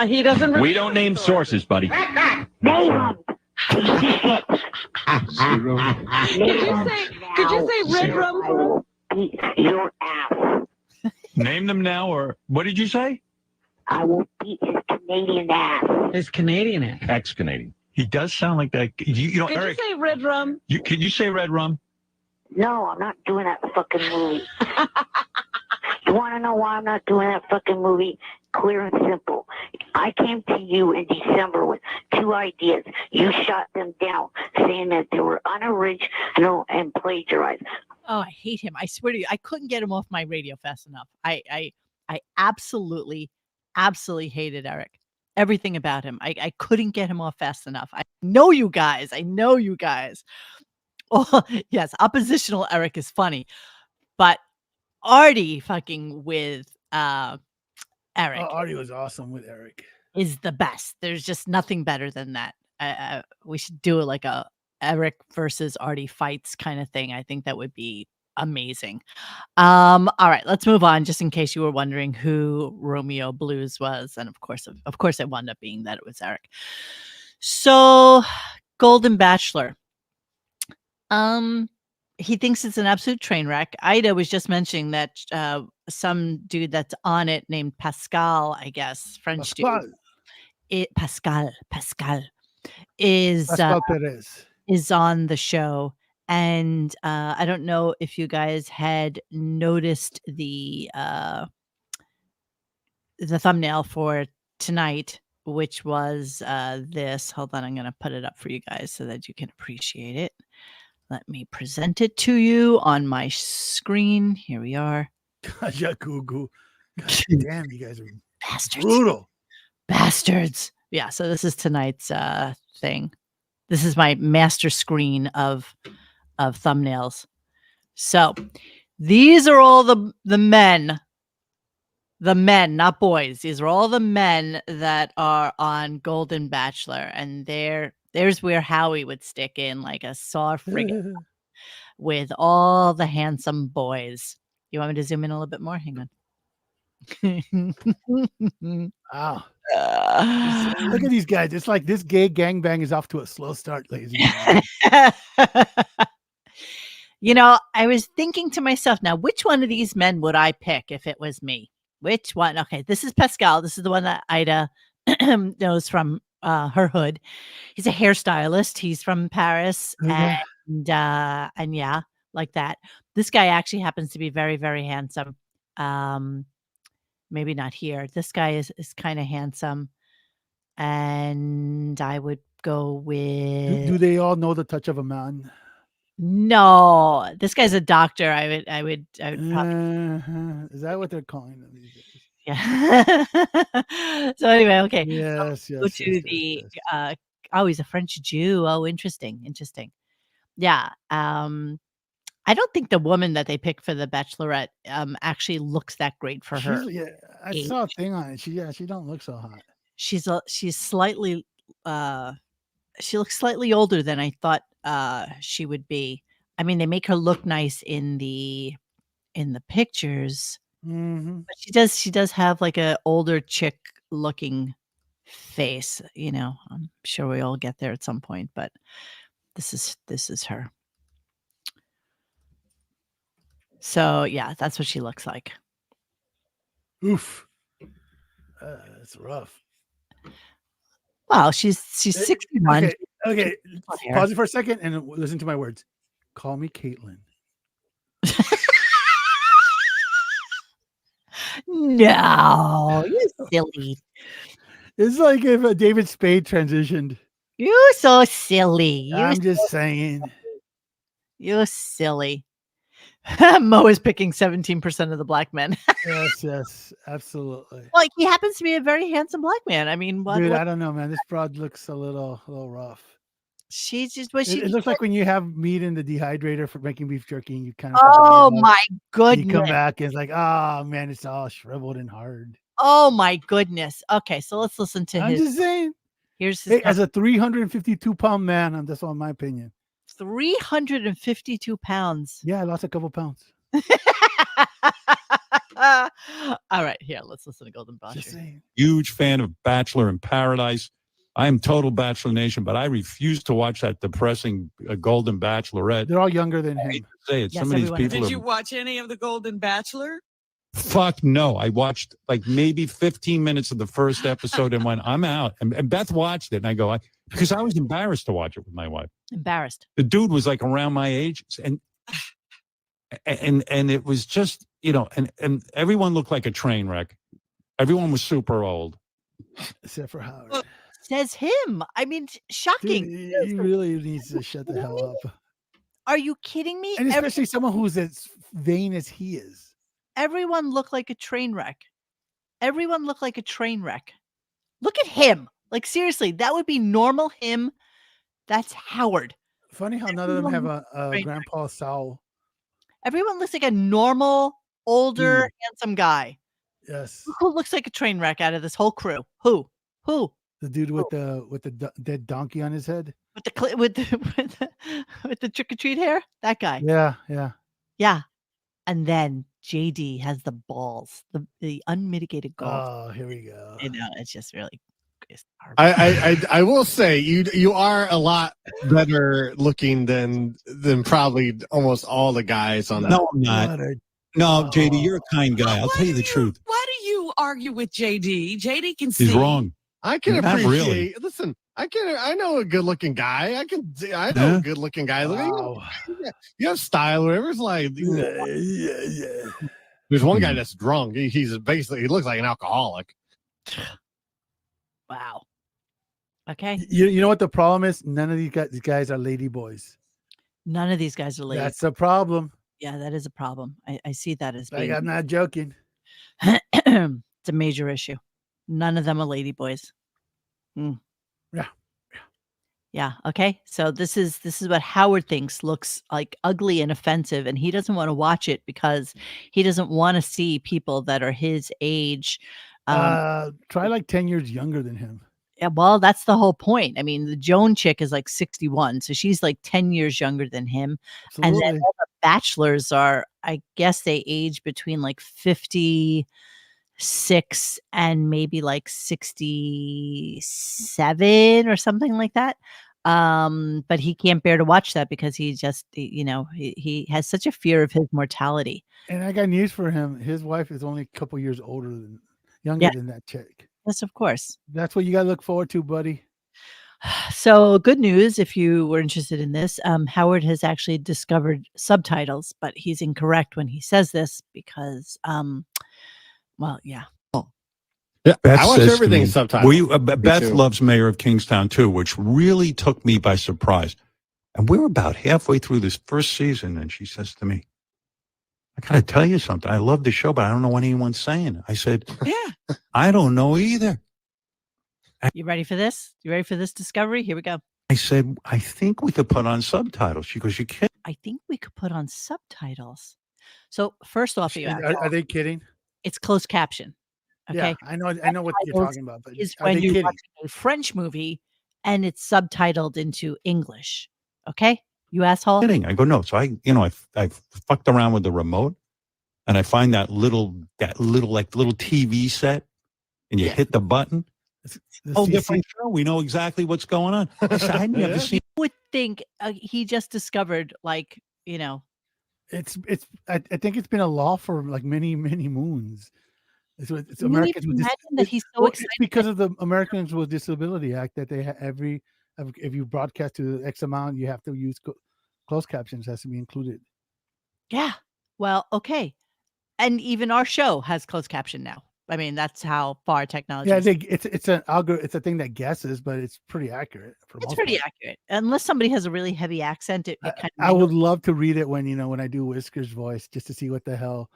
He doesn't. We don't name sources, buddy. Name him. Shit. Could you say red rum for him? Beat your ass. Name them now, or what did you say? I will beat his Canadian ass. His Canadian ass. Ex-Canadian. He does sound like that. You know, Could Eric. you say red rum? Can you say red rum? No, I'm not doing that fucking movie. You want to know why I'm not doing that fucking movie? Clear and simple. I came to you in December with 2 ideas. You shot them down, saying that they were unoriginal and plagiarized. Oh, I hate him. I swear to you, I couldn't get him off my radio fast enough. I absolutely hated Eric. Everything about him. I couldn't get him off fast enough. I know you guys. Oh, yes, oppositional Eric is funny. But Artie fucking with Eric Artie was awesome with Eric. is the best. There's just nothing better than that. We should do like a Eric versus Artie fights kind of thing. I think that would be amazing. All right, let's move on. Just in case you were wondering who Romeo Blues was, and of course, it wound up being that it was Eric. So, Golden Bachelor. He thinks it's an absolute train wreck. Ida was just mentioning that some dude that's on it named Pascal, I guess, French Pascal. dude. Pascal is Pascal Perez is on the show, and I don't know if you guys had noticed the thumbnail for tonight, which was this. Hold on, I'm going to put it up for you guys so that you can appreciate it. Let me present it to you on my screen. Here we are. Kajakugu. God damn, you guys are Bastards. brutal. Bastards. Yeah, so this is tonight's thing. This is my master screen of thumbnails. So these are all the men. The men, not boys. These are all the men that are on Golden Bachelor. And there's where Howie would stick in like a sore frigate with all the handsome boys. You want me to zoom in a little bit more? Hang on. Wow. Look at these guys. It's like this gay gangbang is off to a slow start, ladies and gentlemen. I was thinking to myself, now, which one of these men would I pick if it was me? Which one? Okay, this is Pascal. This is the one that Ida knows from her hood. He's a hairstylist. He's from Paris. And yeah, like that. This guy actually happens to be very, very handsome. Maybe not here. This guy is kind of handsome. And I would go with... Do they all know the touch of a man? No, this guy's a doctor. I would probably... Is that what they're calling them these days? Yeah. So anyway, okay. Yes. Go to the he's a French Jew. Oh, interesting. Yeah. I don't think the woman that they picked for the Bachelorette actually looks that great for her. Yeah, I saw a thing on it. She don't look so hot. She's slightly she looks slightly older than I thought she would be. I mean, they make her look nice in the pictures. Mm-hmm. But she does have like a older chick looking face, I'm sure we all get there at some point, but this is her. So yeah, that's what she looks like. Oof. That's rough. Wow, she's 61. Okay. Pause it for a second and listen to my words. Call me Caitlin. No, you're silly. It's like if David Spade transitioned. You're so silly. I'm just saying. You're silly. Mo is picking 17% of the black men. Yes, absolutely. Like he happens to be a very handsome black man. I mean, Dude, I don't know, man. This broad looks a little rough. She's just what she. It looks like when you have meat in the dehydrator for making beef jerky, and you kind of. Oh my You goodness! come back and it's like, oh man, it's all shriveled and hard. Oh my goodness. Okay, so let's listen to I'm his. just saying. Here's his. Hey, as a 352-pound man, that's all my opinion. 352 pounds. Yeah, I lost a couple pounds. All right, here, let's listen to Golden Bachelor. Huge fan of Bachelor in Paradise. I am total Bachelor Nation, but I refuse to watch that depressing Golden Bachelorette. They're all younger than him. I hate to say it. Some of these people Did are. you watch any of the Golden Bachelor? Fuck no. I watched like maybe 15 minutes of the first episode and went, I'm out. And Beth watched it and I go, because I was embarrassed to watch it with my wife. Embarrassed. The dude was like around my age and it was just, and everyone looked like a train wreck. Everyone was super old. Except for Howard. Well, says him. I mean, shocking. Dude, he really needs to shut the hell up. Are you kidding me? And especially someone who's as vain as he is. Everyone looked like a train wreck. Everyone looked like a train wreck. Look at him. Like, seriously, that would be normal him. That's Howard. Funny how none of them have a Grandpa Sal. Everyone looks like a normal, older, handsome guy. Yes. Who looks like a train wreck out of this whole crew? Who? The dude with the dead donkey on his head. With the trick or treat hair? That guy. Yeah. And then JD has the balls, the unmitigated gall. Oh, here we go. I know, it's just really. I will say you are a lot better looking than probably almost all the guys on that. No, I'm not. No, JD, you're a kind guy. I'll tell you the truth. Why do you argue with JD? JD can see. He's wrong. I can Not appreciate. really. Listen, I know a good looking guy. I know a good looking guy. Wow. You have style. Whatever's like. There's one guy that's drunk. He's basically he looks like an alcoholic. Wow. Okay. You know what the problem is? None of these guys are lady boys. None of these guys are ladies. That's a problem. Yeah, that is a problem. I see that as Like, being. I'm not joking. It's a major issue. None of them are lady boys. Yeah. Okay. So this is what Howard thinks looks like ugly and offensive, and he doesn't want to watch it because he doesn't want to see people that are his age. Try like 10 years younger than him. Yeah, well, that's the whole point. I mean, the Joan chick is like 61, so she's like 10 years younger than him. Absolutely. And then all the bachelors are, I guess they age between like 56 and maybe like 67 or something like that. But he can't bear to watch that because he just, he has such a fear of his mortality. And I got news for him. His wife is only a couple years younger than that chick. Yes, of course. That's what you got to look forward to, buddy. So good news, if you were interested in this, Howard has actually discovered subtitles, but he's incorrect when he says this because, well, yeah. Yeah, Beth I watch says to everything me, subtitled. Beth loves Mayor of Kingstown too, which really took me by surprise. And we were about halfway through this first season, and she says to me, I gotta tell you something. I love the show, but I don't know what anyone's saying. I said, Yeah. I don't know either. You ready for this? You ready for this discovery? Here we go. I said, I think we could put on subtitles. She goes, you kidding? I think we could put on subtitles. So first off, Are they kidding? it's closed caption. Okay. Yeah, I know what you're talking about, but Is are when they you're kidding? watching a French movie and it's subtitled into English. Okay, you asshole. Kidding. I go, no. So I fucked around with the remote, and I find that little TV set, and you hit the button. Whole different show. We know exactly what's going on. I said, I never seen. I would think he just discovered, like, It's. I think it's been a law for like many moons. It's Can you Americans even with imagine that he's so well, excited? it's because of the Americans with Disability Act that they if you broadcast to X amount, you have to use closed captions. Has to be included. Yeah. Well, okay. And even our show has closed caption now. I mean, that's how far technology. Yeah, I think it's an algorithm. It's a thing that guesses, but it's pretty accurate for It's most pretty part. accurate, unless somebody has a really heavy accent. It kind of. I would love to read it when when I do Whisker's voice, just to see what the hell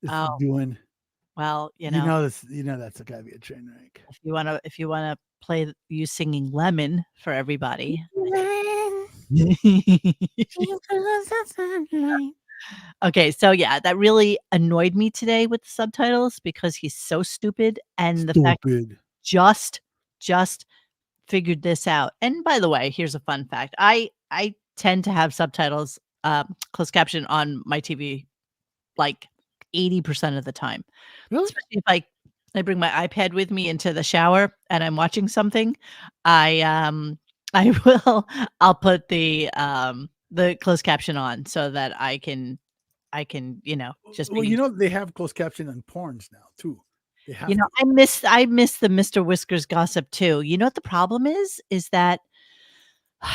it's Oh. doing. Well, that's gotta be a train wreck. If you wanna play you singing Lemon for everybody. Okay, so yeah, that really annoyed me today with the subtitles because he's so stupid, and the fact just figured this out. And by the way, here's a fun fact. I tend to have subtitles, closed caption on my TV like 80% of the time. Really? Especially if I bring my iPad with me into the shower and I'm watching something, I'll put the closed caption on so that I can just Well, they have closed caption on porns now too. They have I miss the Mr. Whiskers gossip too. You know what the problem is that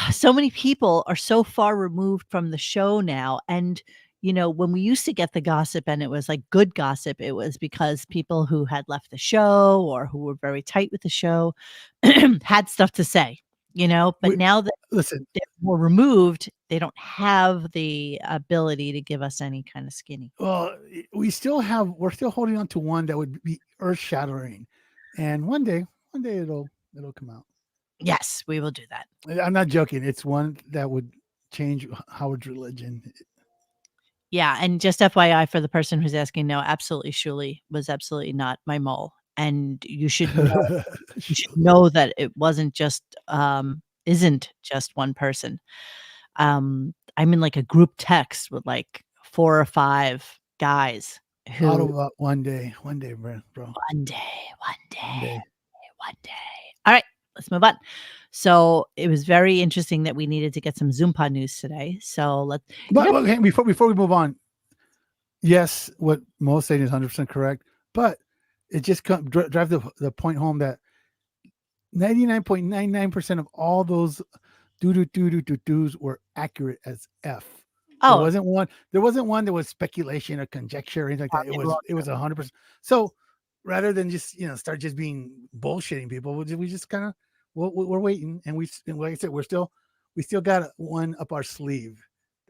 so many people are so far removed from the show now. And, when we used to get the gossip and it was like good gossip, it was because people who had left the show or who were very tight with the show had stuff to say, but now that listen, they're more removed, they don't have the ability to give us any kind of skinny. Well, we're still holding on to one that would be earth shattering, and one day it'll come out. Yes, we will do that. I'm not joking. It's one that would change Howard's religion. Yeah, and just FYI for the person who's asking, no, absolutely, Shuli was absolutely not my mole, and you should know that it isn't just one person. I'm in like a group text with like 4 or 5 guys who Out of one day, bro. One day. All right, let's move on. So it was very interesting that we needed to get some Zoompa news today. So okay, before we move on, yes, what Mo's saying is 100% correct, but it just drive the point home that 99.99% of all those do's were accurate as F. Oh, there wasn't one that was speculation or conjecture or anything like that. It was 100%. So rather than just start just being bullshitting people, we just kind of we're waiting, and like I said, we still got one up our sleeve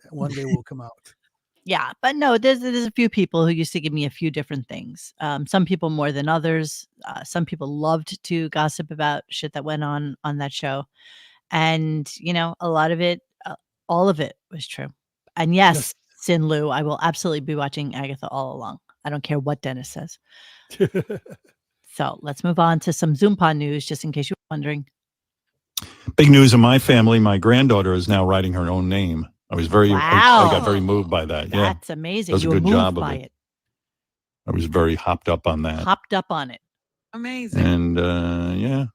that one day will come out. Yeah, but no, there's a few people who used to give me a few different things. Some people more than others. Some people loved to gossip about shit that went on that show, and a lot of it, all of it was true. And yes, Sin Lu, I will absolutely be watching Agatha all along. I don't care what Dennis says. So let's move on to some Zoompa news, just in case you're wondering. Big news in my family. My granddaughter is now writing her own name. I was I got very moved by that. Yeah, that's amazing. Does you a good were moved job by of it. I was very hopped up on that. Amazing. And yeah,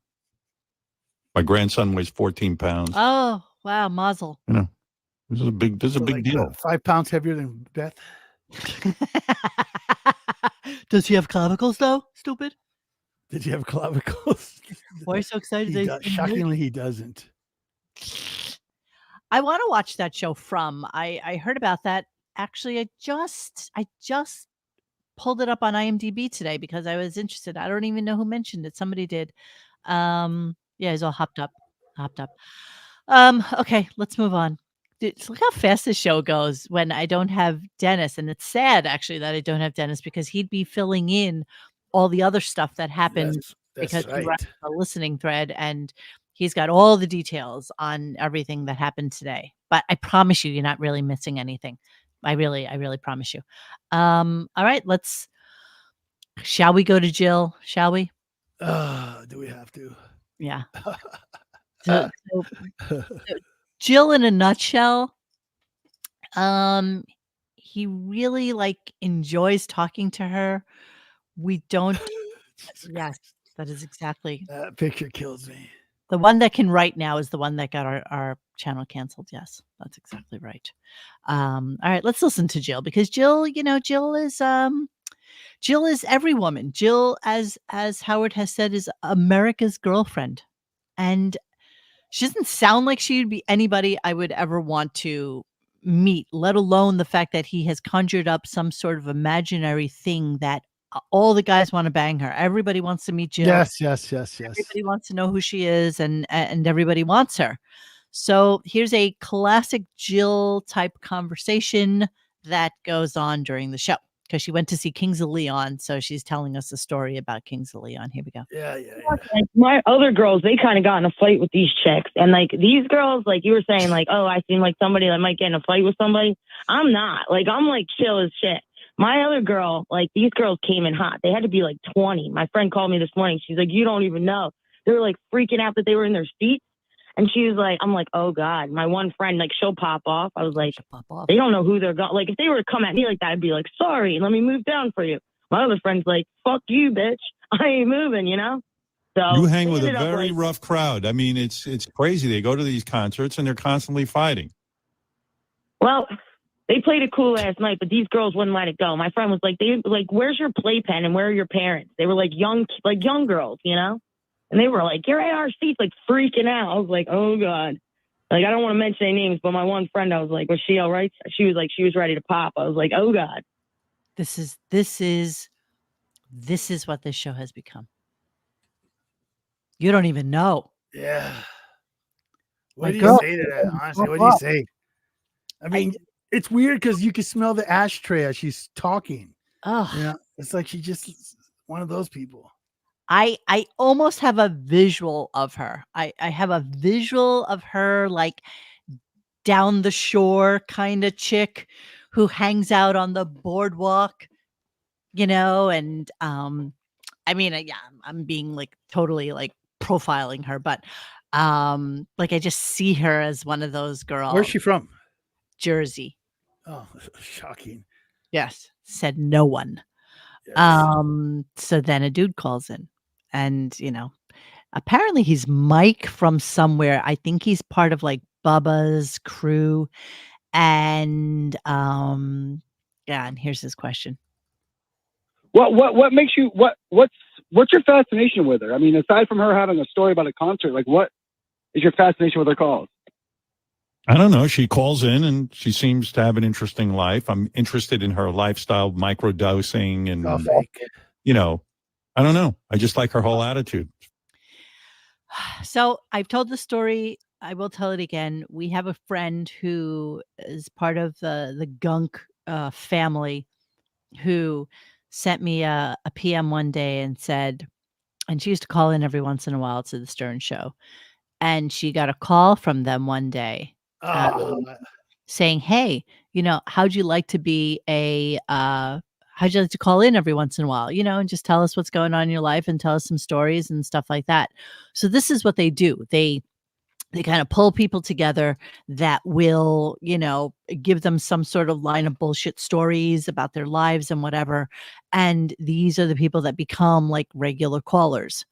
my grandson weighs 14 pounds. Oh wow, mazel. This is a big deal. 5 pounds heavier than Beth. Does he have clavicles though? Stupid. Did he have clavicles? Why are you so excited? Shockingly, he doesn't. I want to watch that show From. I heard about that. Actually, I just pulled it up on IMDb today because I was interested. I don't even know who mentioned it. Somebody did. Yeah, he's all hopped up. Okay, let's move on. Dude, look how fast this show goes when I don't have Dennis. And it's sad, actually, that I don't have Dennis because he'd be filling in all the other stuff that happened because we were on a listening thread, and he's got all the details on everything that happened today. But I promise you're not really missing anything. I really promise you. All right, shall we go to Jill? Shall we? Do we have to? Yeah. So Jill, in a nutshell, he really enjoys talking to her. We don't. Yes, that is exactly. That picture kills me. The one that can write now is the one that got our channel canceled. Yes, that's exactly right. All right, let's listen to Jill, because Jill, Jill is every woman. Jill, as Howard has said, is America's girlfriend, and she doesn't sound like she would be anybody I would ever want to meet, let alone the fact that he has conjured up some sort of imaginary thing that all the guys want to bang her. Everybody wants to meet Jill. Yes. Everybody wants to know who she is, and everybody wants her. So here's a classic Jill type conversation that goes on during the show, because she went to see Kings of Leon. So she's telling us a story about Kings of Leon. Here we go. Yeah. Like my other girls, they kind of got in a fight with these chicks. And like these girls, like you were saying, like, oh, I seem like somebody that might get in a fight with somebody. I'm not. Like, I'm like chill as shit. My other girl, like these girls came in hot. They had to be like 20. My friend called me this morning. She's like, you don't even know. They were like freaking out that they were in their seats. And she was like, I'm like, oh God, my one friend, like she'll pop off. I was like, they don't know who they're going. Like if they were to come at me like that, I'd be like, sorry, let me move down for you. My other friend's like, fuck you, bitch. I ain't moving, you know? So you hang they with a ended up, very like, rough crowd. I mean, it's crazy. They go to these concerts and they're constantly fighting. well, they played it cool last night, but these girls wouldn't let it go. My friend was like, where's your playpen and where are your parents? They were like young girls, you know? And they were like, you're at our seats, like freaking out. I was like, oh God. Like, I don't want to mention any names, but my one friend, I was like, was she all right? She was like, she was ready to pop. I was like, oh God. This is what this show has become. You don't even know. Yeah. My What do you girl- say to that? Honestly, what do you say? I mean, it's weird because you can smell the ashtray as she's talking. Oh, You know, it's like she just one of those people. I almost have a visual of her. I have a visual of her like down the shore kind of chick who hangs out on the boardwalk, you know, and I mean, yeah, I'm being like totally like profiling her, but like I just see her as one of those girls. Where's she from? Jersey. Oh, shocking. Yes, said no one. Yes. So then a dude calls in, and you know, apparently he's Mike from somewhere. I think he's part of like Bubba's crew, and yeah. And here's his question. What makes you what's your fascination with her? I mean, aside from her having a story about a concert, like what is your fascination with her calls? I don't know. She calls in and she seems to have an interesting life. I'm interested in her lifestyle, microdosing, and All fake. you know, I don't know. I just like her whole attitude. So I've told the story. I will tell it again. We have a friend who is part of the Gunk family who sent me a PM one day and said, and she used to call in every once in a while to the Stern Show. And she got a call from them one day saying, hey, you know, how'd you like to be how'd you like to call in every once in a while, you know, and just tell us what's going on in your life and tell us some stories and stuff like that. So this is what they do. They kind of pull people together that will, you know, give them some sort of line of bullshit stories about their lives and whatever. And these are the people that become like regular callers.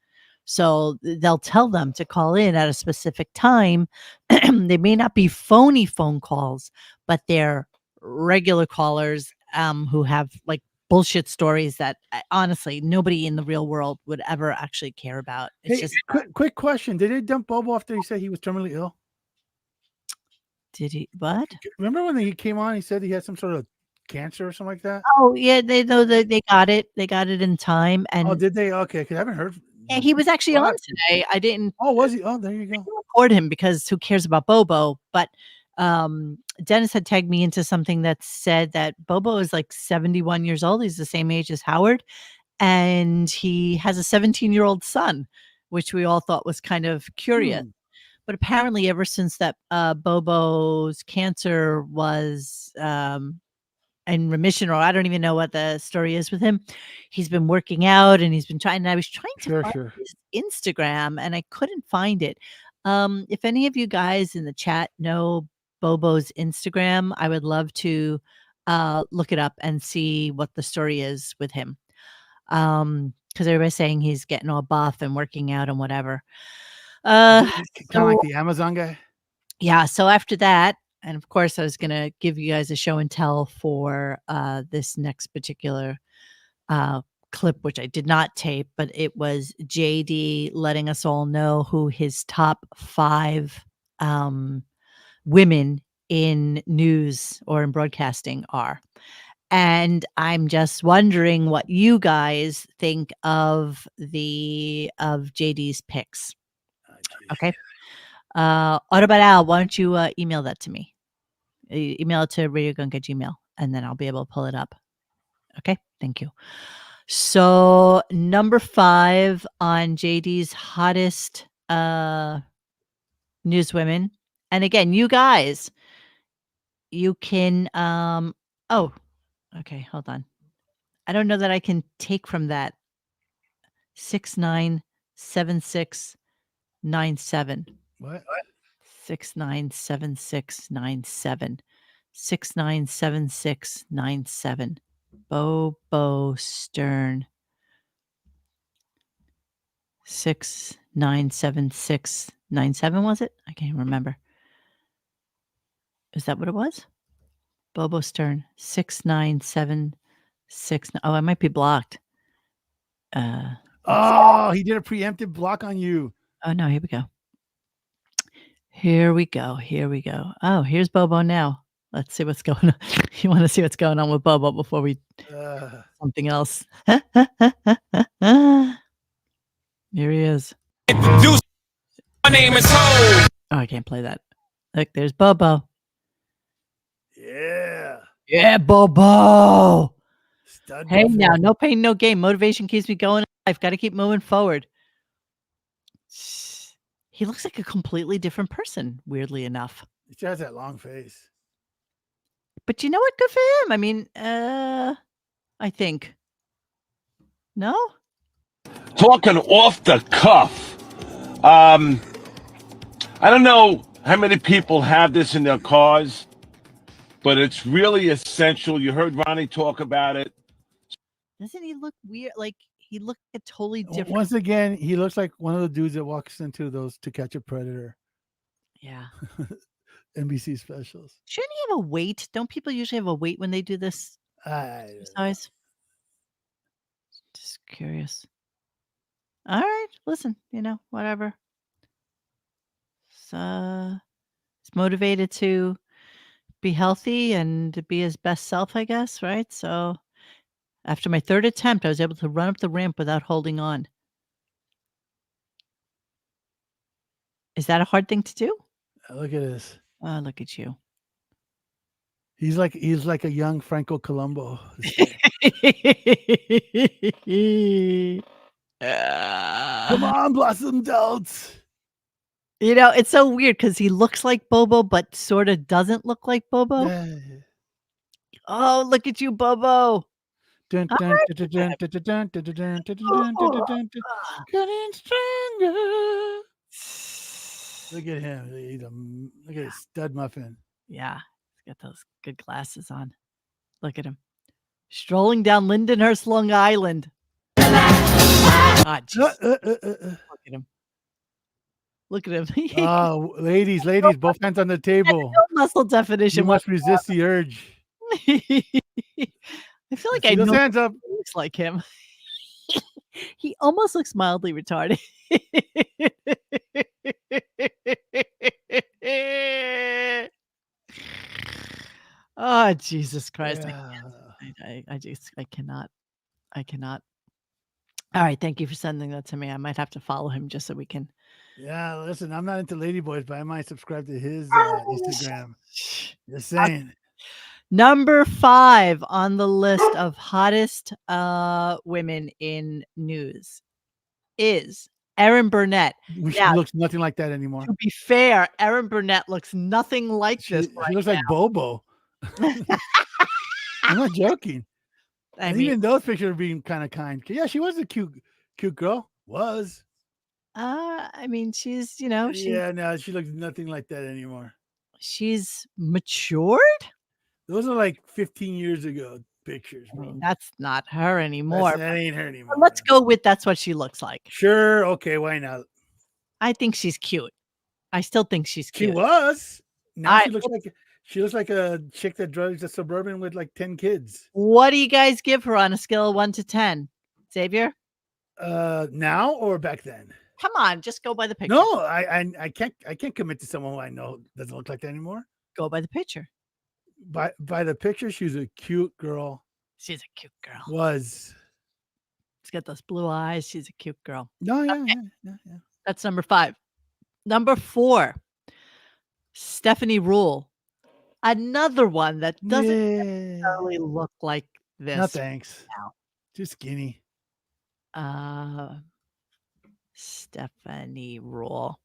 So they'll tell them to call in at a specific time. They may not be phony phone calls, but they're regular callers who have like bullshit stories that honestly nobody in the real world would ever actually care about. It's Hey, just quick question. Did they dump Bobo after he said he was terminally ill? Did he what? Remember when he came on, he said he had some sort of cancer or something like that? Oh yeah, they know that they got it. They got it in time. And Oh, did they? Okay, because I haven't heard. yeah, he was actually on today. I didn't. Oh, was he? Oh, there you go. Record him because who cares about Bobo? But Dennis had tagged me into something that said that Bobo is like 71 years old. He's the same age as Howard, and he has a 17-year-old son, which we all thought was kind of curious. But apparently, ever since that Bobo's cancer was in remission, or I don't even know what the story is with him, he's been working out and he's been trying. And I was trying to find his Instagram and I couldn't find it. If any of you guys in the chat know Bobo's Instagram, I would love to look it up and see what the story is with him. Because everybody's saying he's getting all buff and working out and whatever. Kind of like the Amazon guy. Yeah. So after that, and of course, I was going to give you guys a show and tell for this next particular clip, which I did not tape, but it was JD letting us all know who his top 5 women in news or in broadcasting are. And I'm just wondering what you guys think of JD's picks. Okay. Autobot Al, why don't you email that to me? Email it to RadioGunk at Gmail, and then I'll be able to pull it up. Okay, thank you. So number 5 on JD's hottest newswomen, and again, you guys, you can oh, okay, hold on. I don't know that I can take from that 697697. What? 697697. 697697. Bobo Stern. 697697, was it? I can't remember. Is that what it was? Bobo Stern. 6976. Oh, I might be blocked. Oh, he did a preemptive block on you. Oh no, here we go. Here we go. Here we go. Oh, here's Bobo now. Let's see what's going on. You want to see what's going on with Bobo before we something else. Here he is. My name is Ho. Oh, I can't play that. Look, there's Bobo. Yeah. Yeah, Bobo. Stud Hey, Bobo. now, no pain, no gain. Motivation keeps me going in life. Got to keep moving forward. He looks like a completely different person, weirdly enough. He still has that long face. But you know what? Good for him. I mean, I think. No? Talking off the cuff. I don't know how many people have this in their cars, but it's really essential. You heard Ronnie talk about it. Doesn't he look weird? Like he looked totally different. Once again, he looks like one of the dudes that walks into those To Catch a Predator. Yeah. NBC specials. Shouldn't he have a weight? Don't people usually have a weight when they do this exercise? Just curious. All right, listen, whatever. So he's motivated to be healthy and to be his best self, I guess, right? So after my 3rd attempt, I was able to run up the ramp without holding on. Is that a hard thing to do? Look at this. Oh, look at you. He's like a young Franco Colombo. Come on, Blossom Delts. It's so weird because he looks like Bobo, but sort of doesn't look like Bobo. Yeah. Oh, look at you, Bobo. Getting stronger. Look at him. Look at his stud muffin. Yeah, he's got those good glasses on. Look at him. Strolling down Lindenhurst, Long Island. Ah, look at him. Look at him. Oh, ladies, both hands on the table. No muscle definition. You must resist the urge. I feel like I know hands up. he looks like him. He almost looks mildly retarded. Oh, Jesus Christ. I cannot. All right. Thank you for sending that to me. I might have to follow him just so we can. Yeah, listen, I'm not into ladyboys, but I might subscribe to his Instagram. Just saying. Number 5 on the list of hottest women in news is Erin Burnett. She looks nothing like that anymore. To be fair, Erin Burnett looks nothing like this. She looks like Bobo. I'm not joking. Even those pictures are being kind of kind. Yeah, she was a cute girl. Was. I mean, she's, no, she looks nothing like that anymore. She's matured. Those are like 15 years ago pictures. I mean, that's not her anymore. That ain't her anymore. Let's go with that's what she looks like. Sure. Okay. Why not? I think she's cute. I still think she's cute. She was. Now she looks like a chick that drives a Suburban with like 10 kids. What do you guys give her on a scale of 1 to 10? Xavier? Now or back then? Come on, just go by the picture. No, I can't commit to someone who I know doesn't look like that anymore. Go by the picture. By the picture, she's a cute girl. She's a cute girl. Was. She's got those blue eyes. She's a cute girl. No, yeah, Okay. yeah. That's number 5. Number 4, Stephanie Rule. Another one that doesn't necessarily look like this. No thanks. Now. Too skinny. Stephanie Rule.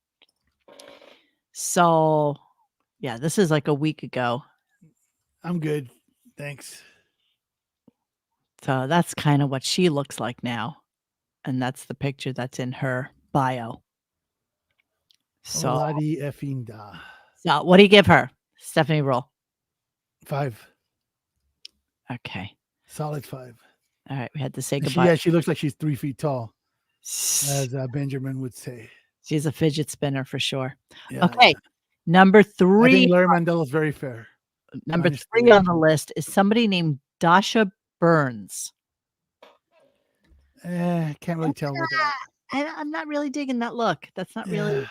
So, yeah, this is like a week ago. I'm good. Thanks. So that's kind of what she looks like now. And that's the picture that's in her bio. So, Oladi effing da. So what do you give her, Stephanie Rule? 5. Okay. Solid 5. All right. We had to say And goodbye. she looks like she's 3 feet tall, as Benjamin would say. She's a fidget spinner for sure. Yeah. Okay. Number 3. I think Larry Mandela is very fair. Number 3 on the list is somebody named Dasha Burns. Can't really tell what that. I'm not really digging that look. That's not really.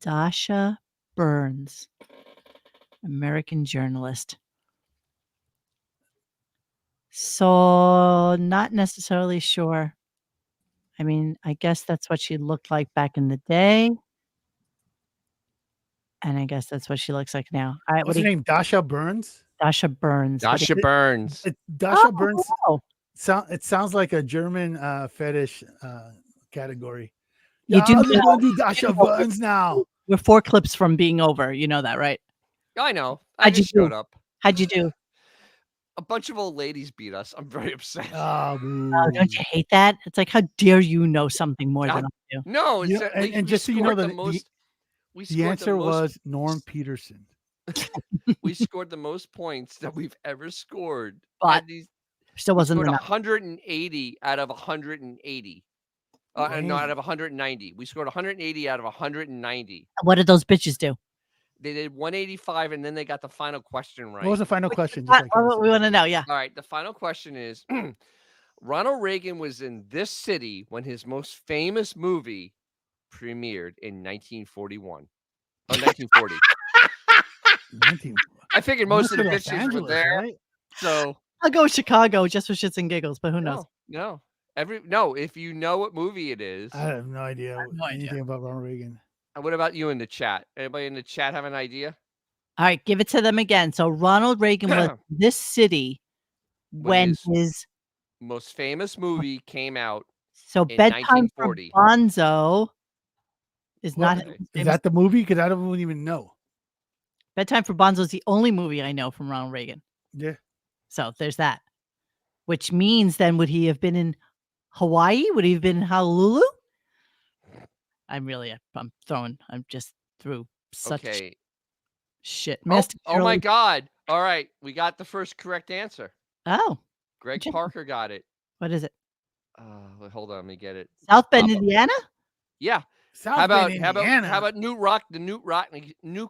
Dasha Burns, American journalist. So, not necessarily sure. I mean, I guess that's what she looked like back in the day. And I guess that's what she looks like now. All right. What's her name? Dasha Burns? Dasha Burns. Dasha Burns. Dasha Burns. Wow. It sounds like a German fetish category. You do I'm know- going to do Dasha Burns now. We're 4 clips from being over. You know that, right? I know. I How'd you just showed do? up. How'd you do? A bunch of old ladies beat us. I'm very upset. Oh, don't you hate that? It's like, how dare you know something more than I do? No, it's You know, like, and we just so you know, scored the the most. We the scored answer most, was Norm Peterson. we scored the most points that we've ever scored. But and these, still we wasn't scored enough. 180 out of 180. No, Damn. out of 190. We scored 180 out of 190. What did those bitches do? They did 185, and then they got the final question right. What was the final question? Just like We want to know. Yeah. All right. The final question is Ronald Reagan was in this city when his most famous movie premiered in 1941 or 1940. I figured most of the Los bitches were Angeles, there. right? So I'll go with Chicago just for shits and giggles, but who knows? no. No, if you know what movie it is. I have no idea anything about Ronald Reagan. And what about you in the chat? Anybody in the chat have an idea? All right, give it to them again. So Ronald Reagan was in this city when his most famous movie came out. so in Bedtime for 1940. Bonzo is What- not Is that the movie? Because I don't even know. Bedtime for Bonzo is the only movie I know from Ronald Reagan. Yeah. So there's that. Which means then would he have been in Hawaii? Would he have been in Honolulu? I'm just through such Okay. shit. Oh, Missed oh my Shirley- God. All right. We got the first correct answer. Oh, Greg Interesting. Parker got it. what is it? Hold on. Let me get it. South Bend, Indiana? Yeah. South How about Bend, how about Indiana. how about Newt Rock? The Newt Rockney the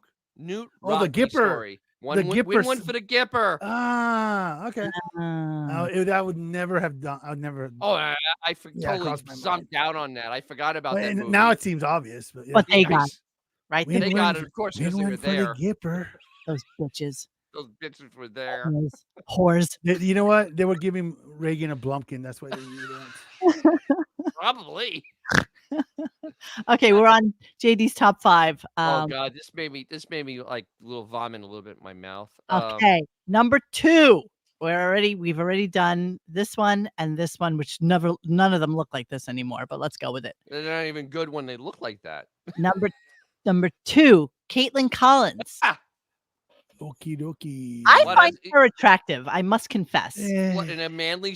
Rockney Gipper. story. The Win Gipper one for the Gipper. Ah, okay. That would never have done. I would never. Oh, I Yeah, totally crossed my mind. zonked out on that. I forgot about Well, that and movie. now it seems obvious, but yeah. What they Yeah, got, right? They Win got one it, of course, win because they one were for there. the Gipper. Those bitches. Those bitches were there. Those whores. You know what? They were giving Reagan a Blumpkin. That's why they needed that. Probably. Okay, we're on JD's top 5. Oh God, this made me like a little vomit a little bit in my mouth. Okay, number 2. We've already done this one and this one, which none of them look like this anymore. But let's go with it. They're not even good when they look like that. Number 2, Caitlin Collins. Okie dokie. I What find is- her attractive. I must confess. What in a manly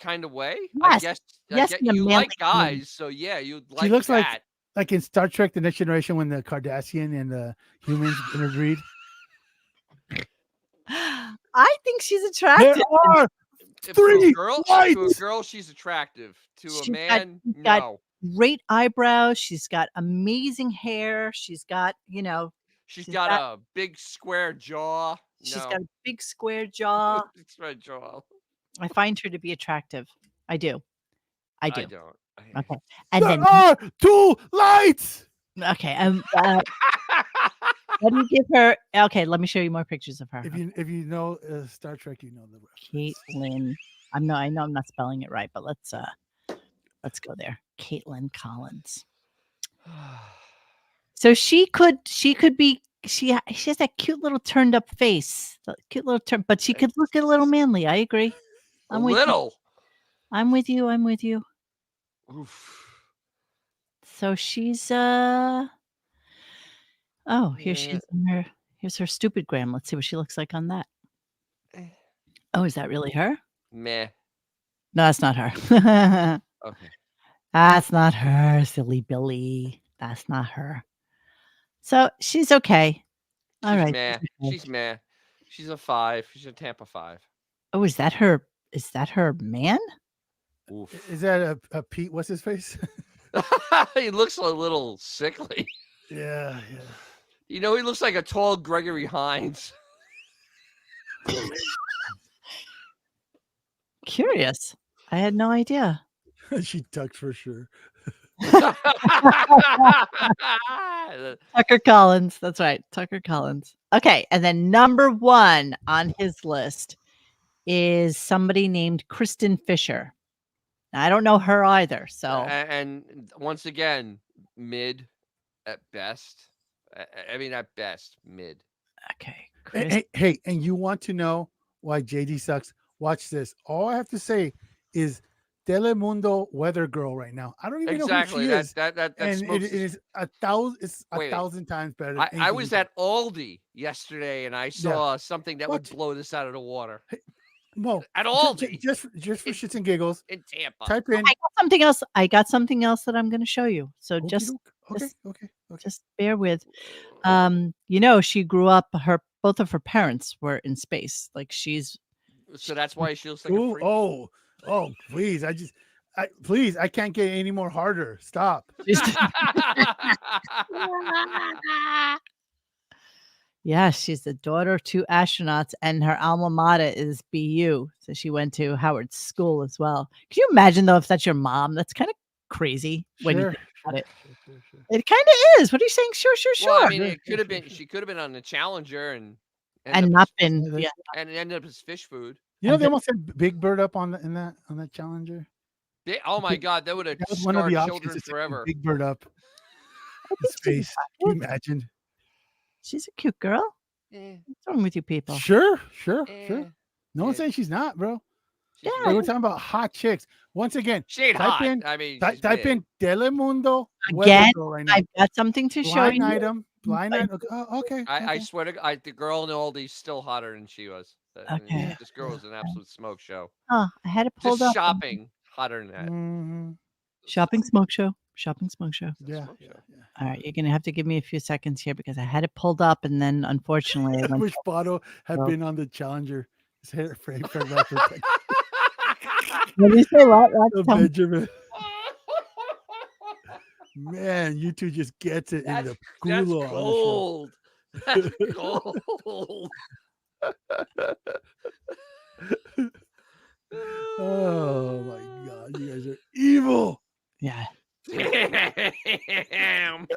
kind of way? Yes. I guess Yes, in a you manly like kind of- guys, so yeah, you'd like She looks that. like in Star Trek: The Next Generation when the Cardassian and the humans interbreed. I think she's attractive. There are If three to a girl, lights. she's attractive. To She's a man, she's got no. great eyebrows. She's got amazing hair. She's got, She's got a big square jaw. she's No. got a big square jaw. Big square jaw. I find her to be attractive. I do. I do. I don't. Okay. And There then are 2 lights. okay. Let me give her. Okay, let me show you more pictures of her. If you know Star Trek, you know the rest. Caitlin. I know I'm not spelling it right, but let's go there. Caitlin Collins. So she could be she has that cute little turned up face, but she could look a little manly. I agree. I'm with you. I'm with you. Oof. So she's here she is in her. Here's her stupid gram. Let's see what she looks like on that. Oh, is that really her? Meh. No, that's not her. Okay. That's not her, silly Billy. That's not her. So she's okay. All right. Meh. She's meh. She's a 5. She's a Tampa 5. Oh, is that her? Is that her man? Oof. Is that a Pete? What's his face? He looks a little sickly. Yeah. You know, he looks like a tall Gregory Hines. Curious. I had no idea. She tucked for sure. Tucker Collins. That's right. Tucker Collins. Okay. And then number 1 on his list is somebody named Kristen Fisher. Now, I don't know her either. So, and once again, mid at best. I mean, at best, mid. Okay. Hey, and you want to know why JD sucks? Watch this. All I have to say is Telemundo weather girl right now. I don't even know who she is. That and it is a thousand. It's a thousand times better. Than I was at Aldi yesterday and I saw something that would blow this out of the water. Well, at Aldi, just for shits and giggles. In Tampa. Type in. I got something else. I got something else that I'm going to show you. So just bear with. She grew up. Both of her parents were in space. Like So that's why she looks like a Ooh, freak. Oh, please! Please, I can't get any more harder. Stop. Yeah, she's the daughter of 2 astronauts, and her alma mater is BU. So she went to Howard School as well. Can you imagine though if that's your mom? That's kind of crazy when you think about it. It kind of is. What are you saying? Sure. Well, I mean, it could have been. She could have been on the Challenger and not been. Yeah. And it ended up as fish food. You know, they almost had Big Bird up on that Challenger. Oh my God, that would have one of scarred the children options. forever. Big Bird up in space. Can you imagine? She's a cute girl. What's wrong with you people? Sure. No one's saying she's not, bro. Yeah, we're talking about hot chicks. Once again, she ain't type hot. in. I mean, type in Telemundo again. right now. I've got something to show you. Blind item. Okay. I swear to God, the girl in Aldi's still hotter than she was. Okay. This girl was an absolute smoke show. I had it pulled Just up. shopping hotter than that. Mm-hmm. Shopping smoke show. Yeah. All right, you're gonna have to give me a few seconds here because I had it pulled up, and then unfortunately, I wish Bono had been on the Challenger. His hair frame for that protection. What you say? What? Benjamin. Man, you two just gets it in the gulag. Cold. That's cold. Oh my God, you guys are evil. Yeah. Damn.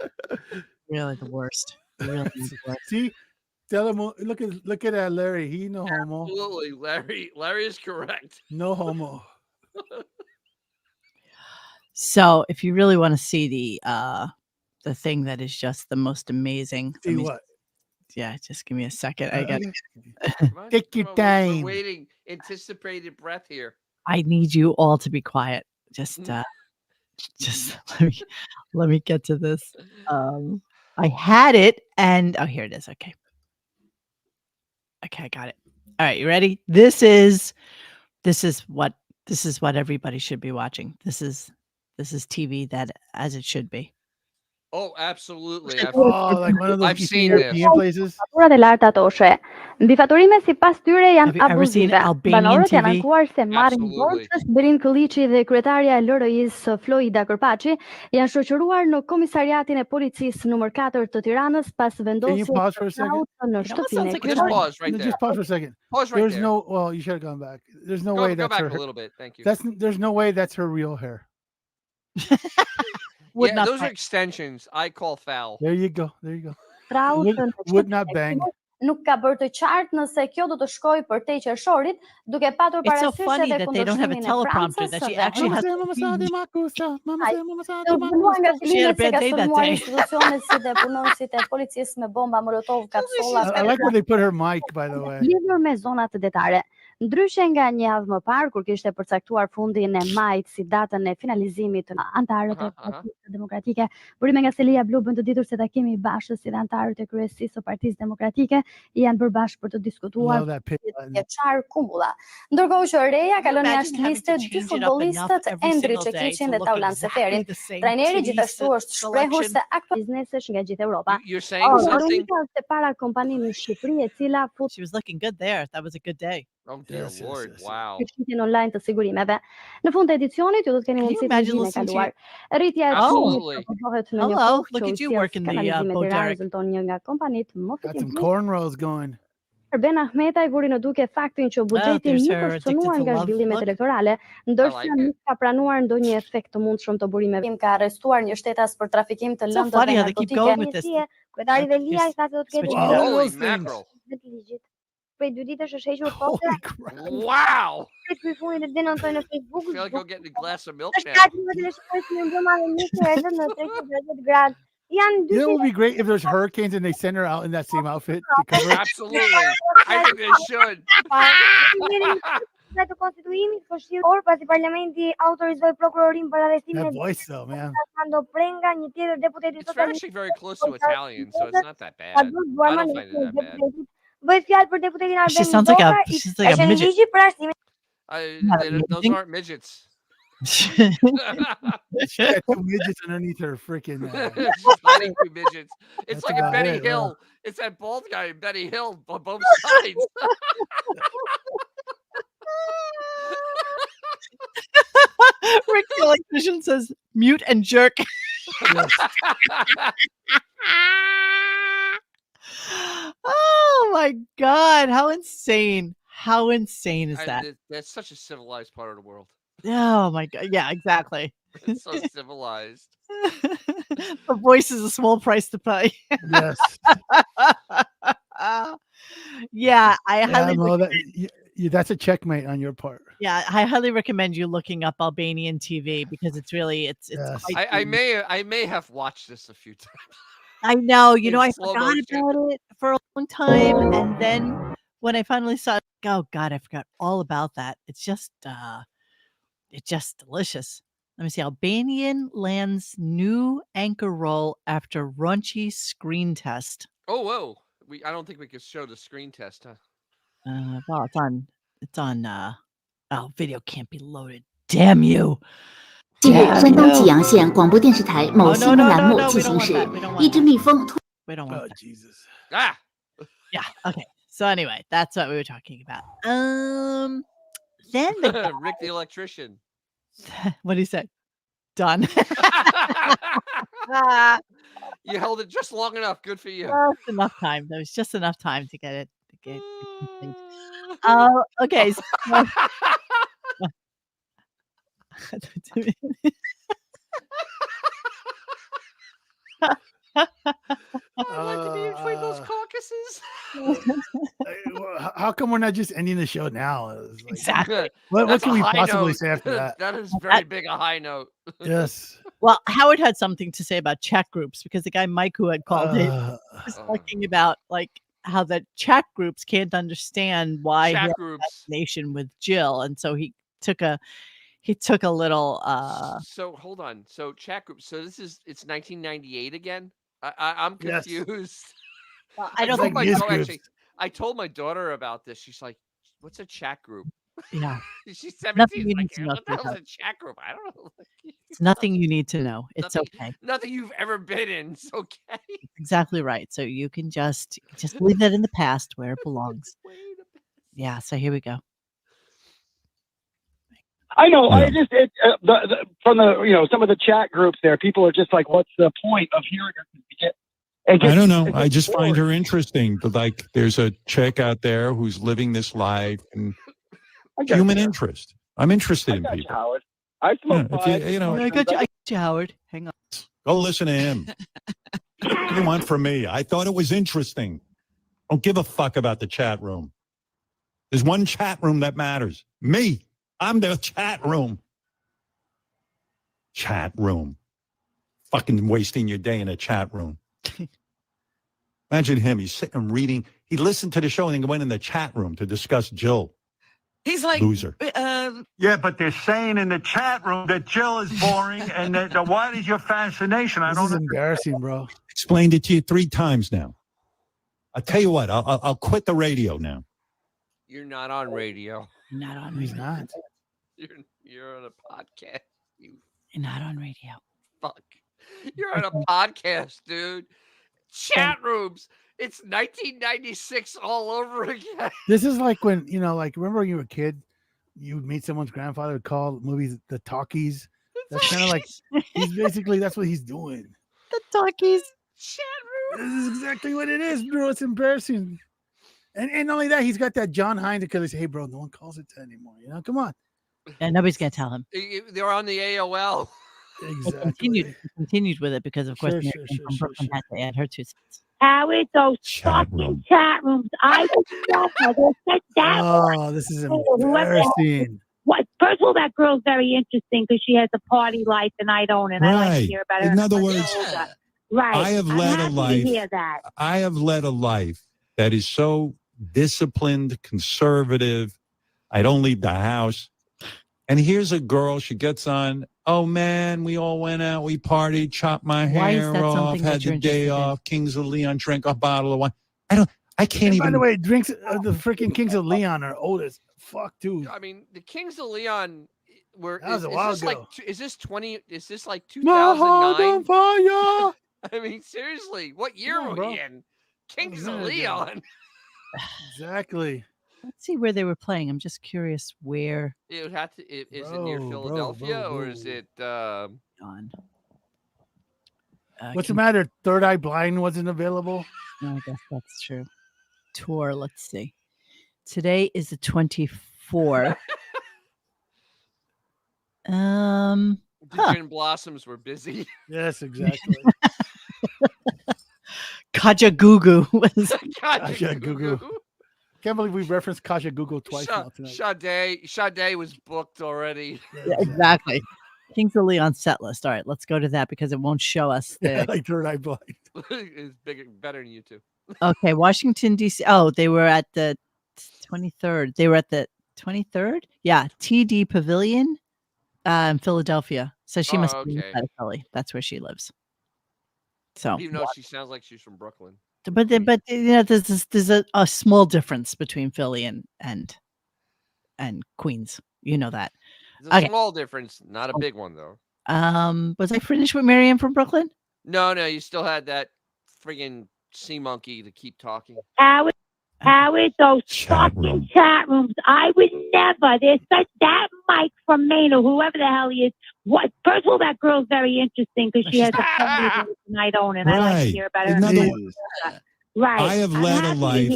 Really the worst. Really the worst. See, look at Larry. He no homo. Absolutely, Larry is correct. No homo. So, if you really want to see the thing that is just the most amazing, see what? Yeah, just give me a second. I got take your time. We're waiting, anticipated breath here. I need you all to be quiet. Just let me get to this. I had it, and here it is. Okay, I got it. All right, you ready? This is what everybody should be watching. This is TV that as it should be. Oh, absolutely. Like one of those I've seen this. places. Dell'alta toce. Bifatorimit sipas tyre janë Have you ever seen abuzive. Albanian Banorët janë TV? ankuar se marrin borxës Berin Kolliçi dhe kryetaria e LRI-s Florida Kërpaçi janë shoqëruar në komisariatin e policisë numër 4 të Tiranës pas vendosjes së në shtëpinë e Just pause right there. Just pause for a second. Pause right There's there. no. Well, you should have gone back. There's no way Go that's back her. a little bit. Thank you. There's no way that's her real hair. Yeah, those are extensions. I call foul. There you go. Would not bang. Nuk ka bërë të qartë nëse kjo do të shkojë për te qershorit, duke patur It's so parasysh funny edhe that they don't have a kundërshtimin e teleprompter, Francës that she dhe actually has Hëngrit. She had a bad day that day. Institucionet si dhe punonësit e policisë me bomba molotov, kapsolla. I like where they put her mic, by the way. Lidhur me zonat detare. Ndryshe nga një javë më parë, kur kishte përcaktuar fundin e majit si datën e finalizimit të antarët e Partisë Demokratike, burime nga Selia Blu bën të ditur se takimi i Bashës si dhe antarët e kryesisë së Partisë Demokratike janë bërë bashkë për të diskutuar vjeçar kumbulla. Ndërkohë që Reja kalon jashtë liste dy futbollistët Endri Çekiçin dhe Taulan Seferin. Trajneri gjithashtu është shprehur se biznesesh nga gjithë Europa. You're saying something? Se para kompaninë në Shqipëri e cila She was looking good there. That was a good day. Oh dear Lord, wow. Shitjen online të sigurimeve. Në fund të edicionit ju do të keni mundësi të gjeni e kaluar. Rritja e çmimit përbohet në një Hello, look at you working the Bodark. Rezulton një nga kompanitë më Got some cornrows going. Ben Ahmetaj vuri në duke faktin që buxheti nuk është cënuar nga zhvillimet elektorale, ndërsa nuk ka pranuar ndonjë efekt të mundshëm të burimeve. Ka arrestuar një shtetas për trafikim të lëndëve narkotike. Kryetari Velia i tha se do të ketë prej 2 ditësh është hequr foto. Wow! Ky fundit e denotoi në Facebook. I feel like I'll get a glass of milk now. You know, it would be great if there's hurricanes and they send her out in that same outfit to cover. Absolutely. I think they should. Të konstituimit këshillor pasi parlamenti autorizoi prokurorin për arrestimin That voice though, man. Fernando Prenga, një tjetër deputet i It's actually very close to Italian, so it's not that bad. I don't find it that bad. Bëhet fjalë për deputetin Arben. She sounds like a midget. Ligji për arrestimin. Those aren't midgets. She got 2 midgets underneath her freaking. She's hiding 2 midgets. It's like a Benny Hill. It's that bald guy, Benny Hill, on both sides. Rick the electrician says mute and jerk. Oh my God, how insane. How insane is that? That's such a civilized part of the world. Oh my God. Yeah, exactly. It's so civilized. The voice is a small price to pay. Yes. Yeah, I highly that's a checkmate on your part. Yeah, I highly recommend you looking up Albanian TV because it's really it's Yes. I may have watched this a few times. I know, you In know, I slow forgot motion. about it for a long time, and then when I finally saw it, oh God, I forgot all about that. It's just delicious. Let me see. Albanian lands new anchor role after raunchy screen test. Oh whoa! I don't think we could show the screen test, huh? Well, it's on. Oh, video can't be loaded. Damn you! 近日，山东济阳县广播电视台某新闻栏目进行时，一只蜜蜂突。 We don't want that. Jesus. Ah. Yeah. Okay. So anyway, that's what we were talking about. Then Rick the electrician. What did he say? Done. You held it just long enough. Good for you. Just enough time. There was just enough time to get it. Okay. So, I'd like to be in between those caucuses. How come we're not just ending the show now? Like, exactly. What can we possibly say after that? That is very big a high note. Yes. Well, Howard had something to say about chat groups because the guy Mike who had called it was talking about like how the chat groups can't understand why he had a fascination with Jill, and so he took a little. So hold on. So chat groups. So it's 1998 again. I'm confused. Yes. Well, I told my daughter about this. She's like, "What's a chat group?" Yeah. She's 17. Like, what the hell's a chat group? I don't know. It's nothing you need to know. It's okay. Nothing you've ever been in. It's okay. Exactly right. So you can just leave that in the past where it belongs. Yeah. So here we go. I know. I just from the some of the chat groups there, people are just like, "What's the point of hearing her?" I don't know. I just find her interesting. But like, there's a chick out there who's living this life and human interest. I'm interested in people. Howard. I smoke I got you, Howard. Hang on. Go listen to him. What do you want from me? I thought it was interesting. Don't give a fuck about the chat room. There's one chat room that matters. Me. I'm the chat room. Chat room. Fucking wasting your day in a chat room. Imagine him. He's sitting reading. He listened to the show and then went in the chat room to discuss Jill. He's like, loser. Yeah, but they're saying in the chat room that Jill is boring and that what is your fascination? This is embarrassing, bro. Explained it to you 3 times now. I'll tell you what. I'll quit the radio now. You're not on radio. You're not on He's radio. not. You're on a podcast. You're not on radio. Fuck. You're on a podcast, dude. Chat rooms. It's 1996 all over again. This is like when, like, remember when you were a kid, you would meet someone's grandfather, would call movies the talkies. That's kind of like, that's what he's doing. The talkies. Chat room. This is exactly what it is, bro. It's embarrassing. And not only that, he's got that John Hines because he say, hey, bro, no one calls it that anymore. Come on. And nobody's going to tell him. They're on the AOL. Exactly. Continued with it because, of course, Mary from Brooklyn had to add her 2 cents. Howard, those fucking chat rooms. I was Oh, this is embarrassing. What? First of all, that girl's very interesting because she has a party life and I don't, and I like to hear about her. In other words, right. I have I'm led a happy to life. hear that. I have led a life that is so disciplined, conservative. I don't leave the house. And here's a girl, she gets on, oh man, we all went out, we partied, chopped my hair off, had the day off, Kings of Leon, drank a bottle of wine. I can't even. By the way, drinks the freaking Kings of Leon are old as fuck, too. I mean, the Kings of Leon were. That was a while ago. Is this like 2009? I mean, seriously, what year were we in? Kings of Leon. Exactly. Let's see where they were playing. I'm just curious where. It would have to. Is it near Philadelphia or is it? On. What's the matter? Third Eye Blind wasn't available. No, I guess that's true. Tour. Let's see. Today is the 24th. The Gin Blossoms were busy. Yes, exactly. Kajagoogoo was. Kajagoogoo. Can't believe we referenced Kajagoogoo twice now tonight. Sade was booked already. Yeah, exactly. Kings of Leon set list. All right, let's go to that because it won't show us the like Third Eye Blind. It's better than you two. Okay, Washington D.C. Oh, they were at the 23rd. They were at the 23rd. Yeah, TD Pavilion, in Philadelphia. So she must be inside of Philly. That's where she lives. So even though she sounds like she's from Brooklyn. But there's a small difference between Philly and Queens. You know that. There's a small difference, not a big one though. Was I finished with Miriam from Brooklyn? No, you still had that friggin' sea monkey to keep talking. Howard, those fucking chat rooms. I would never. There's such that Mike from Maine or whoever the hell he is. What? First of all, that girl's very interesting because she has a party and I don't, and I like to hear about her. Right. I have led a life.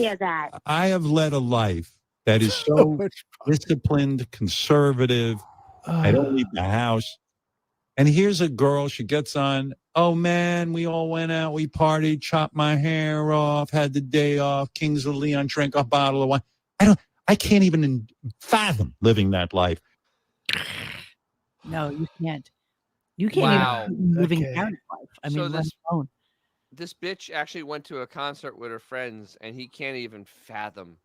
I have led a life that is so disciplined, conservative. I don't leave the house. And here's a girl, she gets on, oh man, we all went out, we partied, chopped my hair off, had the day off, Kings of Leon, drank a bottle of wine. I can't even fathom living that life. No, you can't. You can't even living down life. I mean, so this bitch actually went to a concert with her friends, and he can't even fathom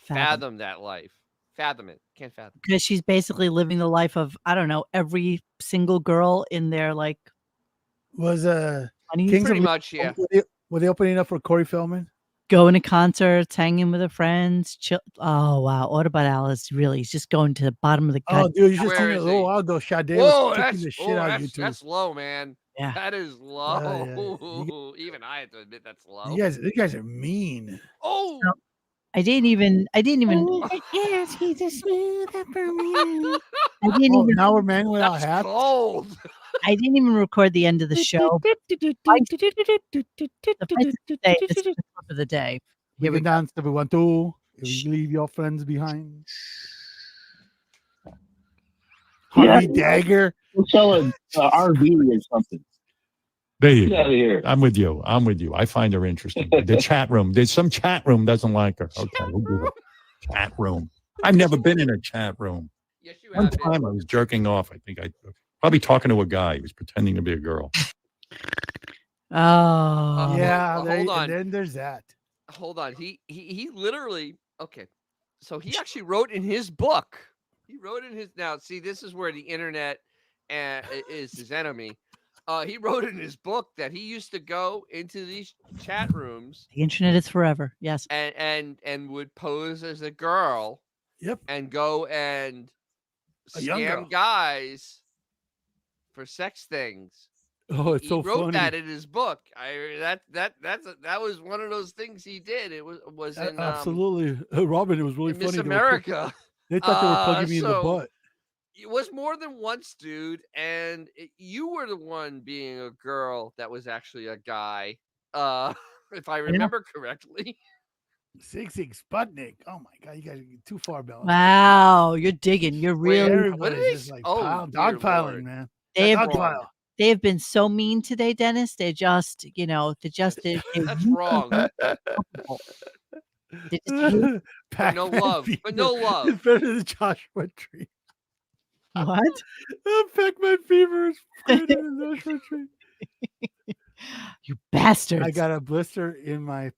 that life. Fathom it. Can't fathom. Because she's basically living the life of, I don't know, every single girl in their like. Was Kings pretty much, yeah. Were they opening up for Corey Feldman? Going to concerts, hanging with her friends. Chill. Oh wow, Autobot Alice he's just going to the bottom of the. Oh, dude, you just seen it a little while ago. Sade was kicking the shit out of you two. That's low, man. Yeah, that is low. Yeah. Even I have to admit that's low. You guys are mean. Oh. No, I didn't even. Yes, he's a smooth operator. I didn't even. Now we're men without hats. Cold. I didn't even record the end of the show. This is the top of the day. Here we dance. Everyone, too. Leave your friends behind. Harvey Dagger. We're selling RV or something. There you Get out of here. go. I'm with you. I find her interesting. The chat room. There's some chat room doesn't like her. Okay, we'll do it. Chat room. I've never been in a chat room. Yes, you One have been. time I was jerking off. I think I probably talking to a guy. He was pretending to be a girl. Oh, Yeah, hold on. and then there's that. Hold on. He literally okay. So he actually wrote in his book. He wrote in his now. See, this is where the internet is his enemy. He wrote in his book that he used to go into these chat rooms. The internet is forever. Yes, and would pose as a girl. Yep. And go and A young girl. scam guys for sex things. Oh, it's he so wrote funny. that in his book. That was one of those things he did. It was in Absolutely, Robin. It was really in funny. Miss America. They thought they were plugging me in the butt. It was more than once, dude, and you were the one being a girl that was actually a guy, if I remember correctly. Six Sputnik. Oh my God, you guys are too far, Bella. wow, you're digging. You're really. Everybody's just like dogpiling, man. They've been so mean today, Dennis. They're just, That's wrong. They just But no love. But no love. It's better than Joshua Tree. What? Pac-Man fever is better than Joshua Tree. You bastards. I got a blister in my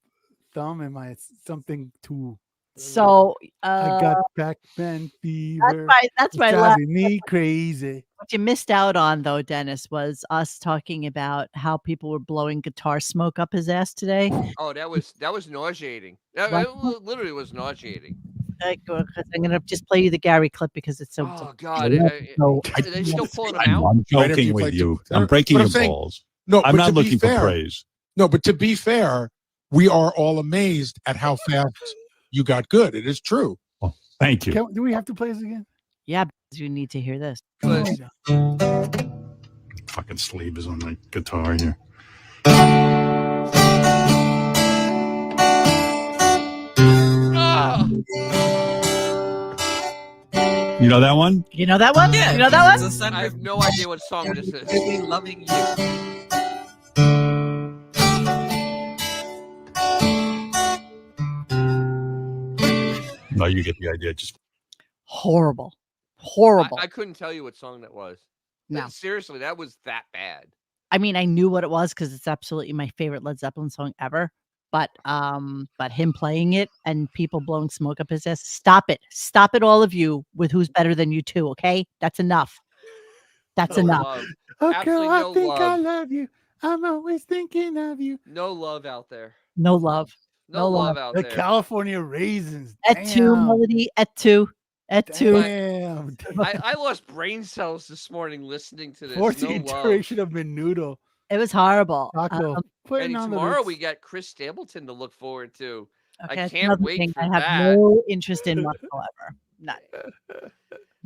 thumb and my something too. So I got Pac-Man fever. That's my It's last. driving me crazy. What you missed out on, though, Dennis, was us talking about how people were blowing guitar smoke up his ass today. Oh, that was nauseating. It literally was nauseating. Because I'm gonna just play you the Gary clip because it's so. Oh God! so Are they still pulling them out? I'm joking with you. I'm breaking your balls. No, I'm but not to be looking for fair- praise. No, but to be fair, we are all amazed at how fast you got good. It is true. Thank you. Do we have to play this again? Yeah, because you need to hear this. Fucking sleeve is on my guitar here. You know that one? You know that one? Yeah, you know that it's one? I have no idea what song this is. Really loving you. No, you get the idea. Just Horrible. I couldn't tell you what song that was. No. Seriously, that was that bad. I mean, I knew what it was because it's absolutely my favorite Led Zeppelin song ever. But him playing it and people blowing smoke up his ass. Stop it, all of you, with who's better than you two. Okay, that's enough. That's enough. Love. Oh, Absolutely girl, I no think I love. love you. I'm always thinking of you. No love out there. No love. No love out The there. California Raisins. At two, Damn. Melody. At two. Damn. I lost brain cells this morning listening to this. Fourth No love. iteration of Menudo. It was horrible. Taco. Putting And on the tomorrow Ritz. we got Chris Stapleton to look forward to. Okay, I that's can't another wait thing for I have that. no interest in whatsoever. None.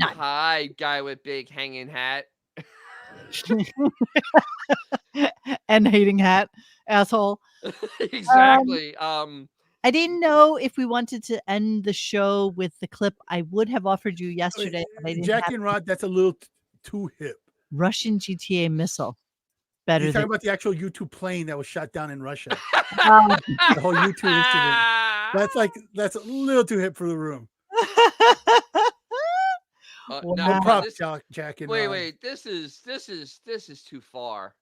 Hi, guy with big hanging hat. And hating hat, asshole. Exactly. I didn't know if we wanted to end the show with the clip I would have offered you yesterday. But I didn't Jackie have and Rod, that's a little too hip. Russian GTA missile. Better He's than talking about the actual U-2 plane that was shot down in Russia. Um, The whole U-2 incident. That's a little too hip for the room. No, No props, this- Jack and wait, Rod. wait. This is too far.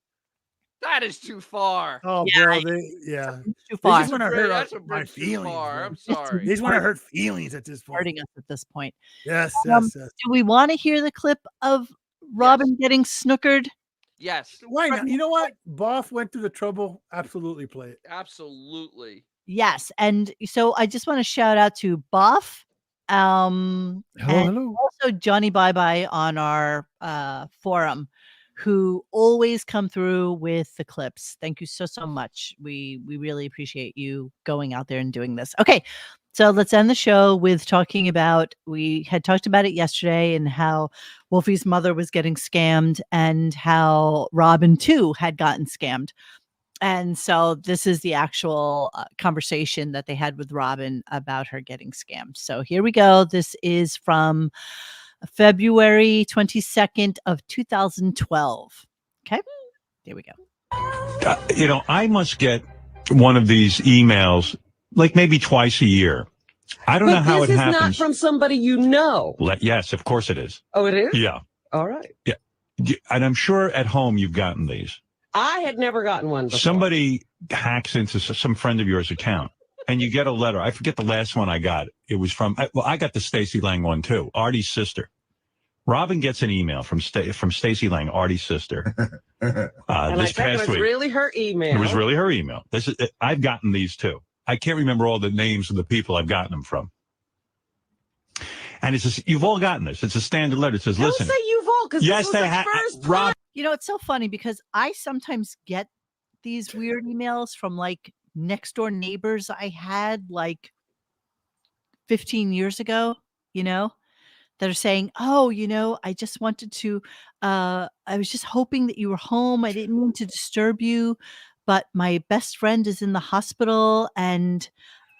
That is too far. Oh, Yeah, bro, I- yeah. too They far. just want to hurt That's a my bridge too feelings. far. man. I'm sorry. They just want to hurt feelings at this point. Hurting us at this point. Yes, Um, yes. Do we want to hear the clip of Robin getting snookered? Yes, Why not? You know what? Boff went through the trouble. Absolutely play it. absolutely. Yes, and so I just want to shout out to Buff, and hello. also Johnny Bye Bye on our forum, who always come through with the clips. Thank you so much. We really appreciate you going out there and doing this. Okay, so let's end the show with talking about. We had talked about it yesterday and how Wolfie's mother was getting scammed and how Robin too had gotten scammed. And so this is the actual conversation that they had with Robin about her getting scammed. So here we go. This is from February 22nd of 2012. Okay, here we go. I must get one of these emails like maybe twice a year. I don't know how it This is happens. not from somebody you know. Yes, of course it is. Oh, it is? Yeah. All right. Yeah. And I'm sure at home you've gotten these. I had never gotten one before. Somebody hacks into some friend of yours account and you get a letter. I forget the last one I got. It was from, I got the Stacey Lang one too, Artie's sister. Robin gets an email from Stacey Lang, Artie's sister. And this I think past it was week. really her email. It was really her email. I've gotten these too. I can't remember all the names of the people I've gotten them from. And you've all gotten this. It's a standard letter. It says, Don't listen. say you've all, because Yes, this was they the have. first Rob, time. It's so funny because I sometimes get these weird emails from like next door neighbors I had like 15 years ago, that are saying, oh, I just wanted to, I was just hoping that you were home. I didn't mean to disturb you, but my best friend is in the hospital and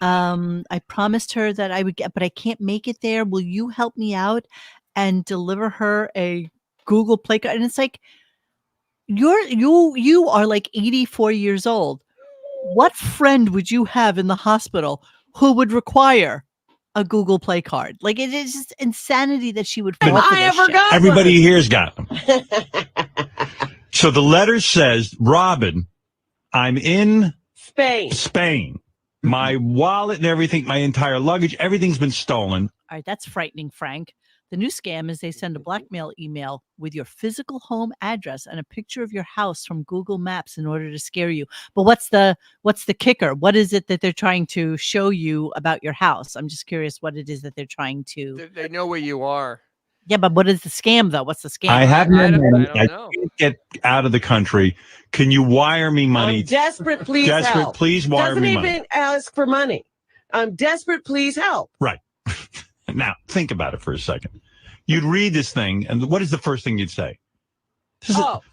I promised her that I would but I can't make it there. Will you help me out and deliver her a Google Play card? And it's like, you are like 84 years old. What friend would you have in the hospital who would require a Google Play card? Like, it is just insanity that she would fall for this shit. Everybody here's got them. So the letter says, Robin, I'm in Spain. My wallet and everything, my entire luggage, everything's been stolen. All right, that's frightening, Frank. The new scam is they send a blackmail email with your physical home address and a picture of your house from Google Maps in order to scare you. But what's the kicker? What is it that they're trying to show you about your house? I'm just curious what it is that they're trying to. They know where you are. Yeah, but what is the scam though? What's the scam? I have no money. I don't know. Can't get out of the country. Can you wire me money? I'm desperate, please help. Please wire me money. Doesn't even ask for money. I'm desperate, please help. Right. Now, think about it for a second. You'd read this thing, and what is the first thing you'd say?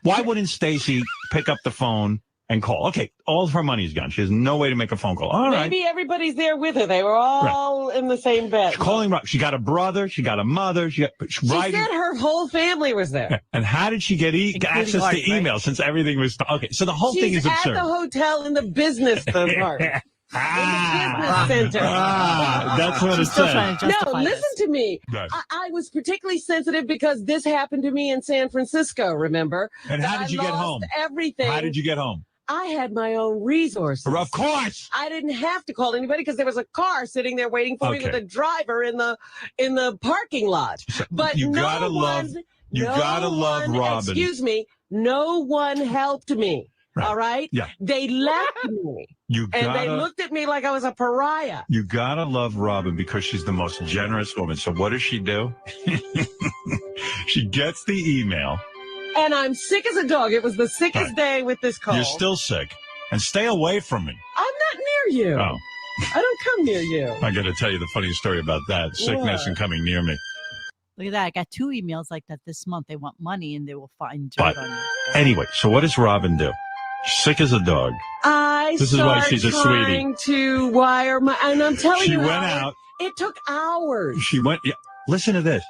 Why wouldn't Stacey pick up the phone and call? Okay, all of her money's gone. She has no way to make a phone call. All right. Maybe everybody's there with her. They were all in the same bed. Calling up. She got a brother. She got a mother. She said her whole family was there. And how did she get access to email since everything was... Okay, so the whole thing is absurd. She's at the hotel in the business part. Center. That's what it says. No, listen to me. Right. I was particularly sensitive because this happened to me in San Francisco, remember? And how did you get home? Everything. How did you get home? I had my own resources. Of course. I didn't have to call anybody because there was a car sitting there waiting for me with a driver in the parking lot. But you gotta love Robin. Excuse me. No one helped me. Right. All right? Yeah. They left me. And they looked at me like I was a pariah. You gotta love Robin because she's the most generous woman. So what does she do? She gets the email. And I'm sick as a dog. It was the sickest day with this cold. You're still sick. And stay away from me. I'm not near you. Oh. I don't come near you. I gotta tell you the funny story about that. Sickness and coming near me. Look at that. I got 2 emails like that this month. They want money and they will find dirt on you. Anyway, so what does Robin do? Sick as a dog. This is why she's a sweetie. Trying to wire my, and I'm telling you, she went out. It took hours. She went. Yeah, listen to this.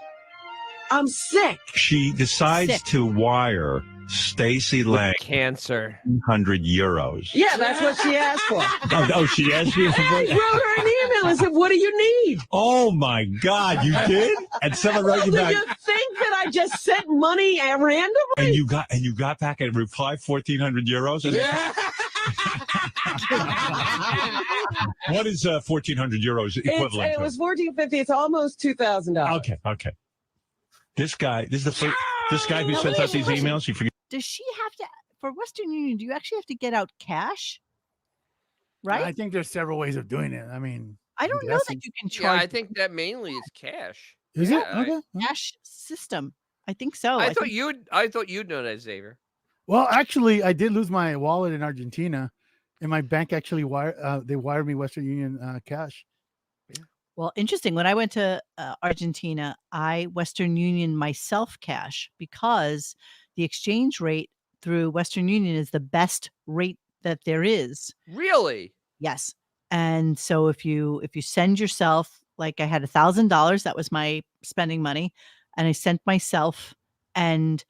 I'm sick. She decides to wire Stacey Lang cancer €100. Yeah, that's what she asked for. She asked you for I wrote her an email and said, "What do you need?" Oh my God, you did? And someone wrote you back. Do you think that I just sent money randomly? And you got back a reply, €1,400. Yeah. What is €1,400 equivalent? It was $1,450. It's almost $2,000. Okay. This guy who sends out these emails, you forget. Does she have to, for Western Union, do you actually have to get out cash? Right? I think there's several ways of doing it. I mean, I don't know that you can charge. Yeah, I think that mainly is cash. Is it? Okay. Cash system. I think so. I thought you'd know that, Xavier. Well, actually, I did lose my wallet in Argentina, and my bank actually they wired me Western Union cash. Well, interesting. When I went to Argentina, I Western Union myself cash because the exchange rate through Western Union is the best rate that there is. Really? Yes. And so if you send yourself, like I had $1,000, that was my spending money, and I sent myself, and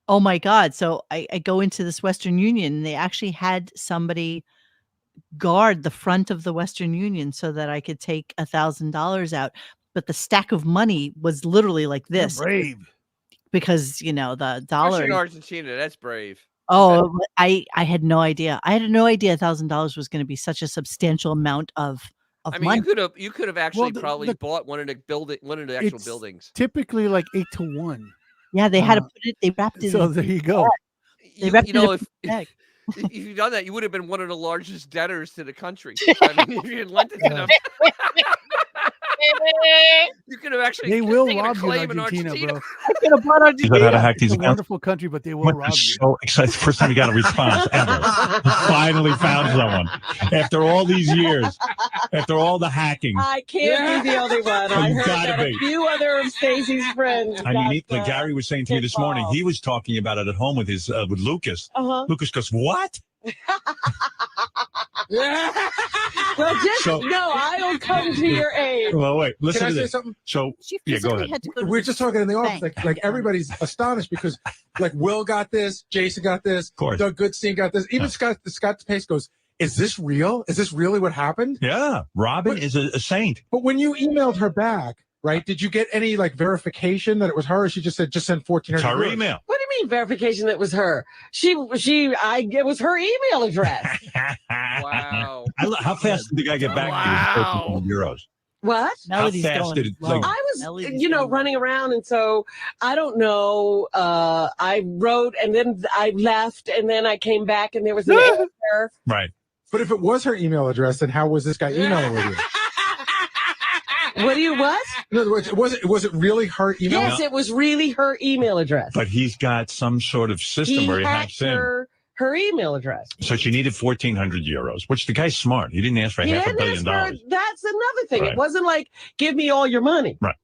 Oh my God. So I go into this Western Union and they actually had somebody guard the front of the Western Union so that I could take $1,000 out. But the stack of money was literally like You're this. brave. Because, the Especially dollar. in Argentina, that's brave. Oh, I had no idea. I had no idea $1,000 was going to be such a substantial amount of I mean, money. you could have actually probably bought one of the actual It's buildings. typically like 8-1. Yeah, they had to put it. They wrapped it. So in there you go. They wrapped it in a If bag. if you'd done that, you would have been one of the largest debtors to the country. I mean, if you had lent it to them, you could have actually. They will taken a rob you claim in Argentina, bro. I could have bought You know how to hack these It's a accounts? wonderful country, but they will We're rob you. so excited. First time we got a response ever. Finally found someone. After all these years, after all the hacking. I can't be the only one. I You heard gotta that a be. few other of Stacy's friends. I mean, got, like Gary was saying to me this morning, he was talking about it at home with his with Lucas. Uh-huh. Lucas goes, "What?" Well, just So- no, I'll come to your aid. Well, wait. Listen Can I to say this. something? So, yeah, go ahead. We're just talking in the office, like everybody's astonished because like Will got this, Jason got this, Doug Goodstein got this, even Scott Pace goes, "Is this real? Is this really what happened?" Yeah, Robin is a saint. But when you emailed her back, right? Did you get any like verification that it was her? Or she just said just send 1,400. It's her email. What do you mean verification that was her? It was her email address. Wow. How fast did the guy get back to his €1,400? What? How fast did it? Like, I was, running around, and so I don't know. I wrote, and then I left, and then I came back, and there was an error. Right. But if it was her email address, then how was this guy emailing with you? What do you what? In other words, was it really her email? Yes, it was really her email address. but he's got some sort of system where he hacks in. Her email address. So she needed €1,400, which the guy's smart. He didn't ask for He half a didn't billion ask dollars. for- That's another thing. Right. It wasn't like, give me all your money. Right.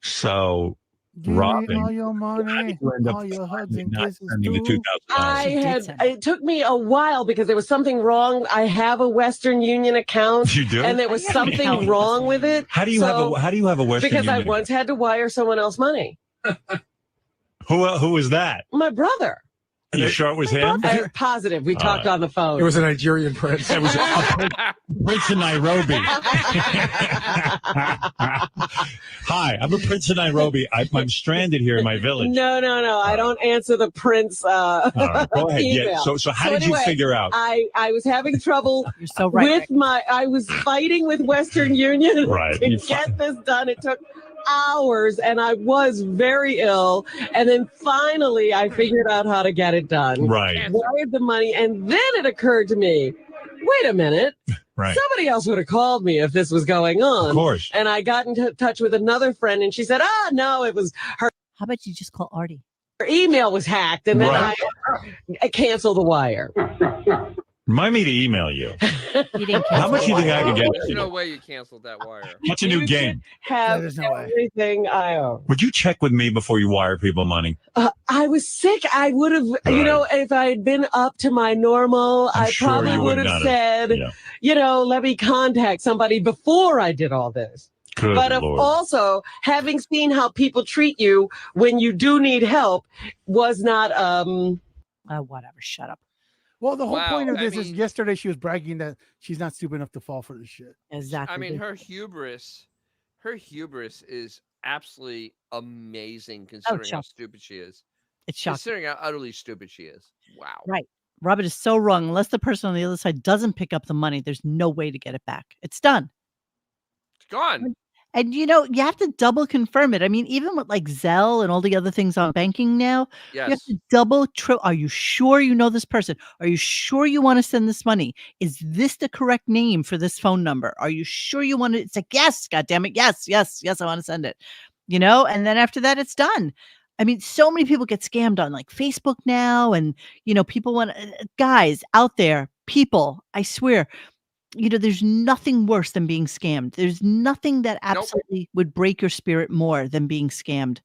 So Give me Robin, all your money, you end up all your hugs and not kisses sending the too. $2,000. It took me a while because there was something wrong. I have a Western Union account. You do? And there was something wrong with it. How do you have a Western Because I Union once had to wire someone else money. Who was that? My brother. Are you sure it was him? I'm positive. We talked on the phone. It was a Nigerian prince. It was a prince in Nairobi. Hi, I'm a prince in Nairobi. I'm stranded here in my village. No. I don't answer the Prince All right, go ahead. email. Yeah. So how did you anyway, figure out? I was having trouble so right, with I was fighting with Western Union Right. to get this done. It took hours and I was very ill. And then finally I figured out how to get it done. Right. Wired the money. And then it occurred to me, wait a minute. Right. Somebody else would have called me if this was going on. Of course. And I got in touch with another friend and she said, no, it was her. How about you just call Artie? Her email was hacked and then Right. I canceled the wire. Remind me to email you. How much do you think I can get? There's no way you canceled that wire. What's a new game? Have everything I own. Would you check with me before you wire people money? I was sick. I would have, if I had been up to my normal, I sure probably you would would have not have. said, let me contact somebody before I did all this. Good but Lord. also, having seen how people treat you when you do need help was not, whatever, shut up. Well, the whole Wow, point of I this is mean- yesterday she was bragging that she's not stupid enough to fall for this shit. Exactly. I mean, her hubris is absolutely amazing considering how shocking. stupid she is. It's shocking. Considering how utterly stupid she is. Wow. Right. Robert is so wrong. Unless the person on the other side doesn't pick up the money, there's no way to get it back. It's done. It's gone. And you have to double confirm it. I mean, even with like Zelle and all the other things on banking now, you have Yes. to double, are you sure you know this person? Are you sure you want to send this money? Is this the correct name for this phone number? Are you sure you want to? It's like, yes, God damn it. Yes, I want to send it. And then after that, it's done. I mean, so many people get scammed on like Facebook now. And, people want guys out there, people, I swear, there's nothing worse than being scammed. There's nothing that absolutely would break your spirit more than being scammed.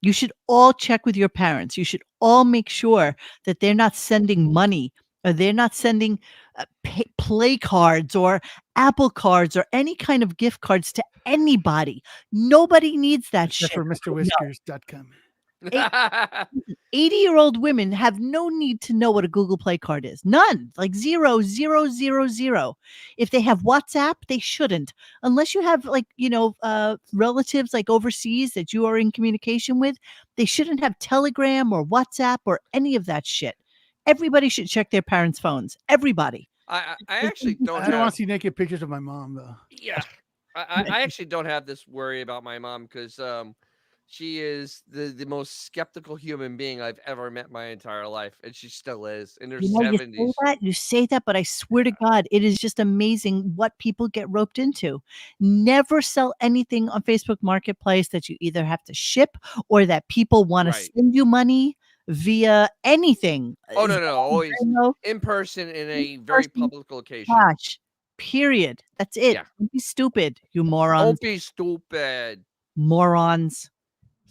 You should all check with your parents. You should all make sure that they're not sending money or they're not sending play cards or Apple cards or any kind of gift cards to anybody. Nobody needs that Except shit. for MrWhiskers.com. 80-year-old women have no need to know what a Google Play card is. None. Like 0.000. If they have WhatsApp, they shouldn't. Unless you have relatives like overseas that you are in communication with, they shouldn't have Telegram or WhatsApp or any of that shit. Everybody should check their parents' phones. Everybody. I actually don't. I don't want to see naked pictures of my mom though. Yeah, I actually don't have this worry about my mom because she is the most skeptical human being I've ever met my entire life, and she still is in her 70s. You say that, but I swear to God, it is just amazing what people get roped into. Never sell anything on Facebook Marketplace that you either have to ship or that people want to send you money via anything. Oh no, always in person in a very public location. Gosh, period. That's it. Yeah. Don't be stupid, you morons. Don't be stupid. Morons.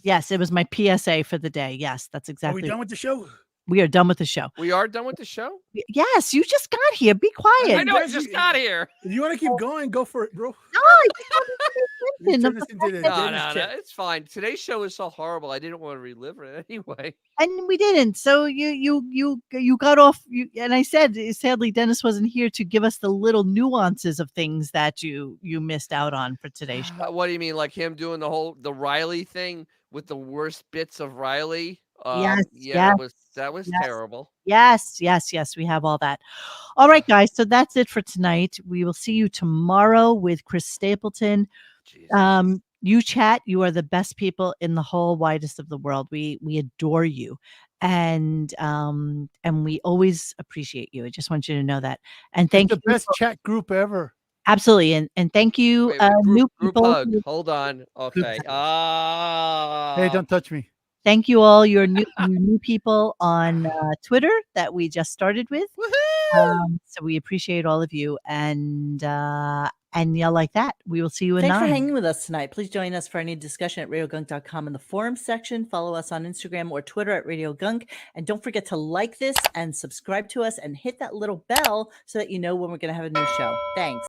Yes, it was my PSA for the day. Yes, that's exactly. Are we done with the show? We are done with the show. We are done with the show? Yes, you just got here. Be quiet. I know, I just got here. If you want to keep going, go for it, bro. No, it's fine. Today's show is so horrible. I didn't want to relive it anyway. And we didn't. So you got off. And I said, sadly, Dennis wasn't here to give us the little nuances of things that you missed out on for today's show. What do you mean, like him doing the Riley thing with the worst bits of Riley? That was terrible. Yes. We have all that. All right, guys. So that's it for tonight. We will see you tomorrow with Chris Stapleton. You chat. You are the best people in the whole widest of the world. We adore you, and we always appreciate you. I just want you to know that. And thank you. The best chat group ever. Absolutely, and thank you, Wait, new group people. hug. Hold on. Okay. Hey, don't touch me. Thank you all, your new people on Twitter that we just started with. So we appreciate all of you, and yeah, like that. We will see you in Thanks 9. for hanging with us tonight. Please join us for any discussion at RadioGunk.com in the forum section. Follow us on Instagram or Twitter at RadioGunk, and don't forget to like this and subscribe to us and hit that little bell so that you know when we're going to have a new show. Thanks.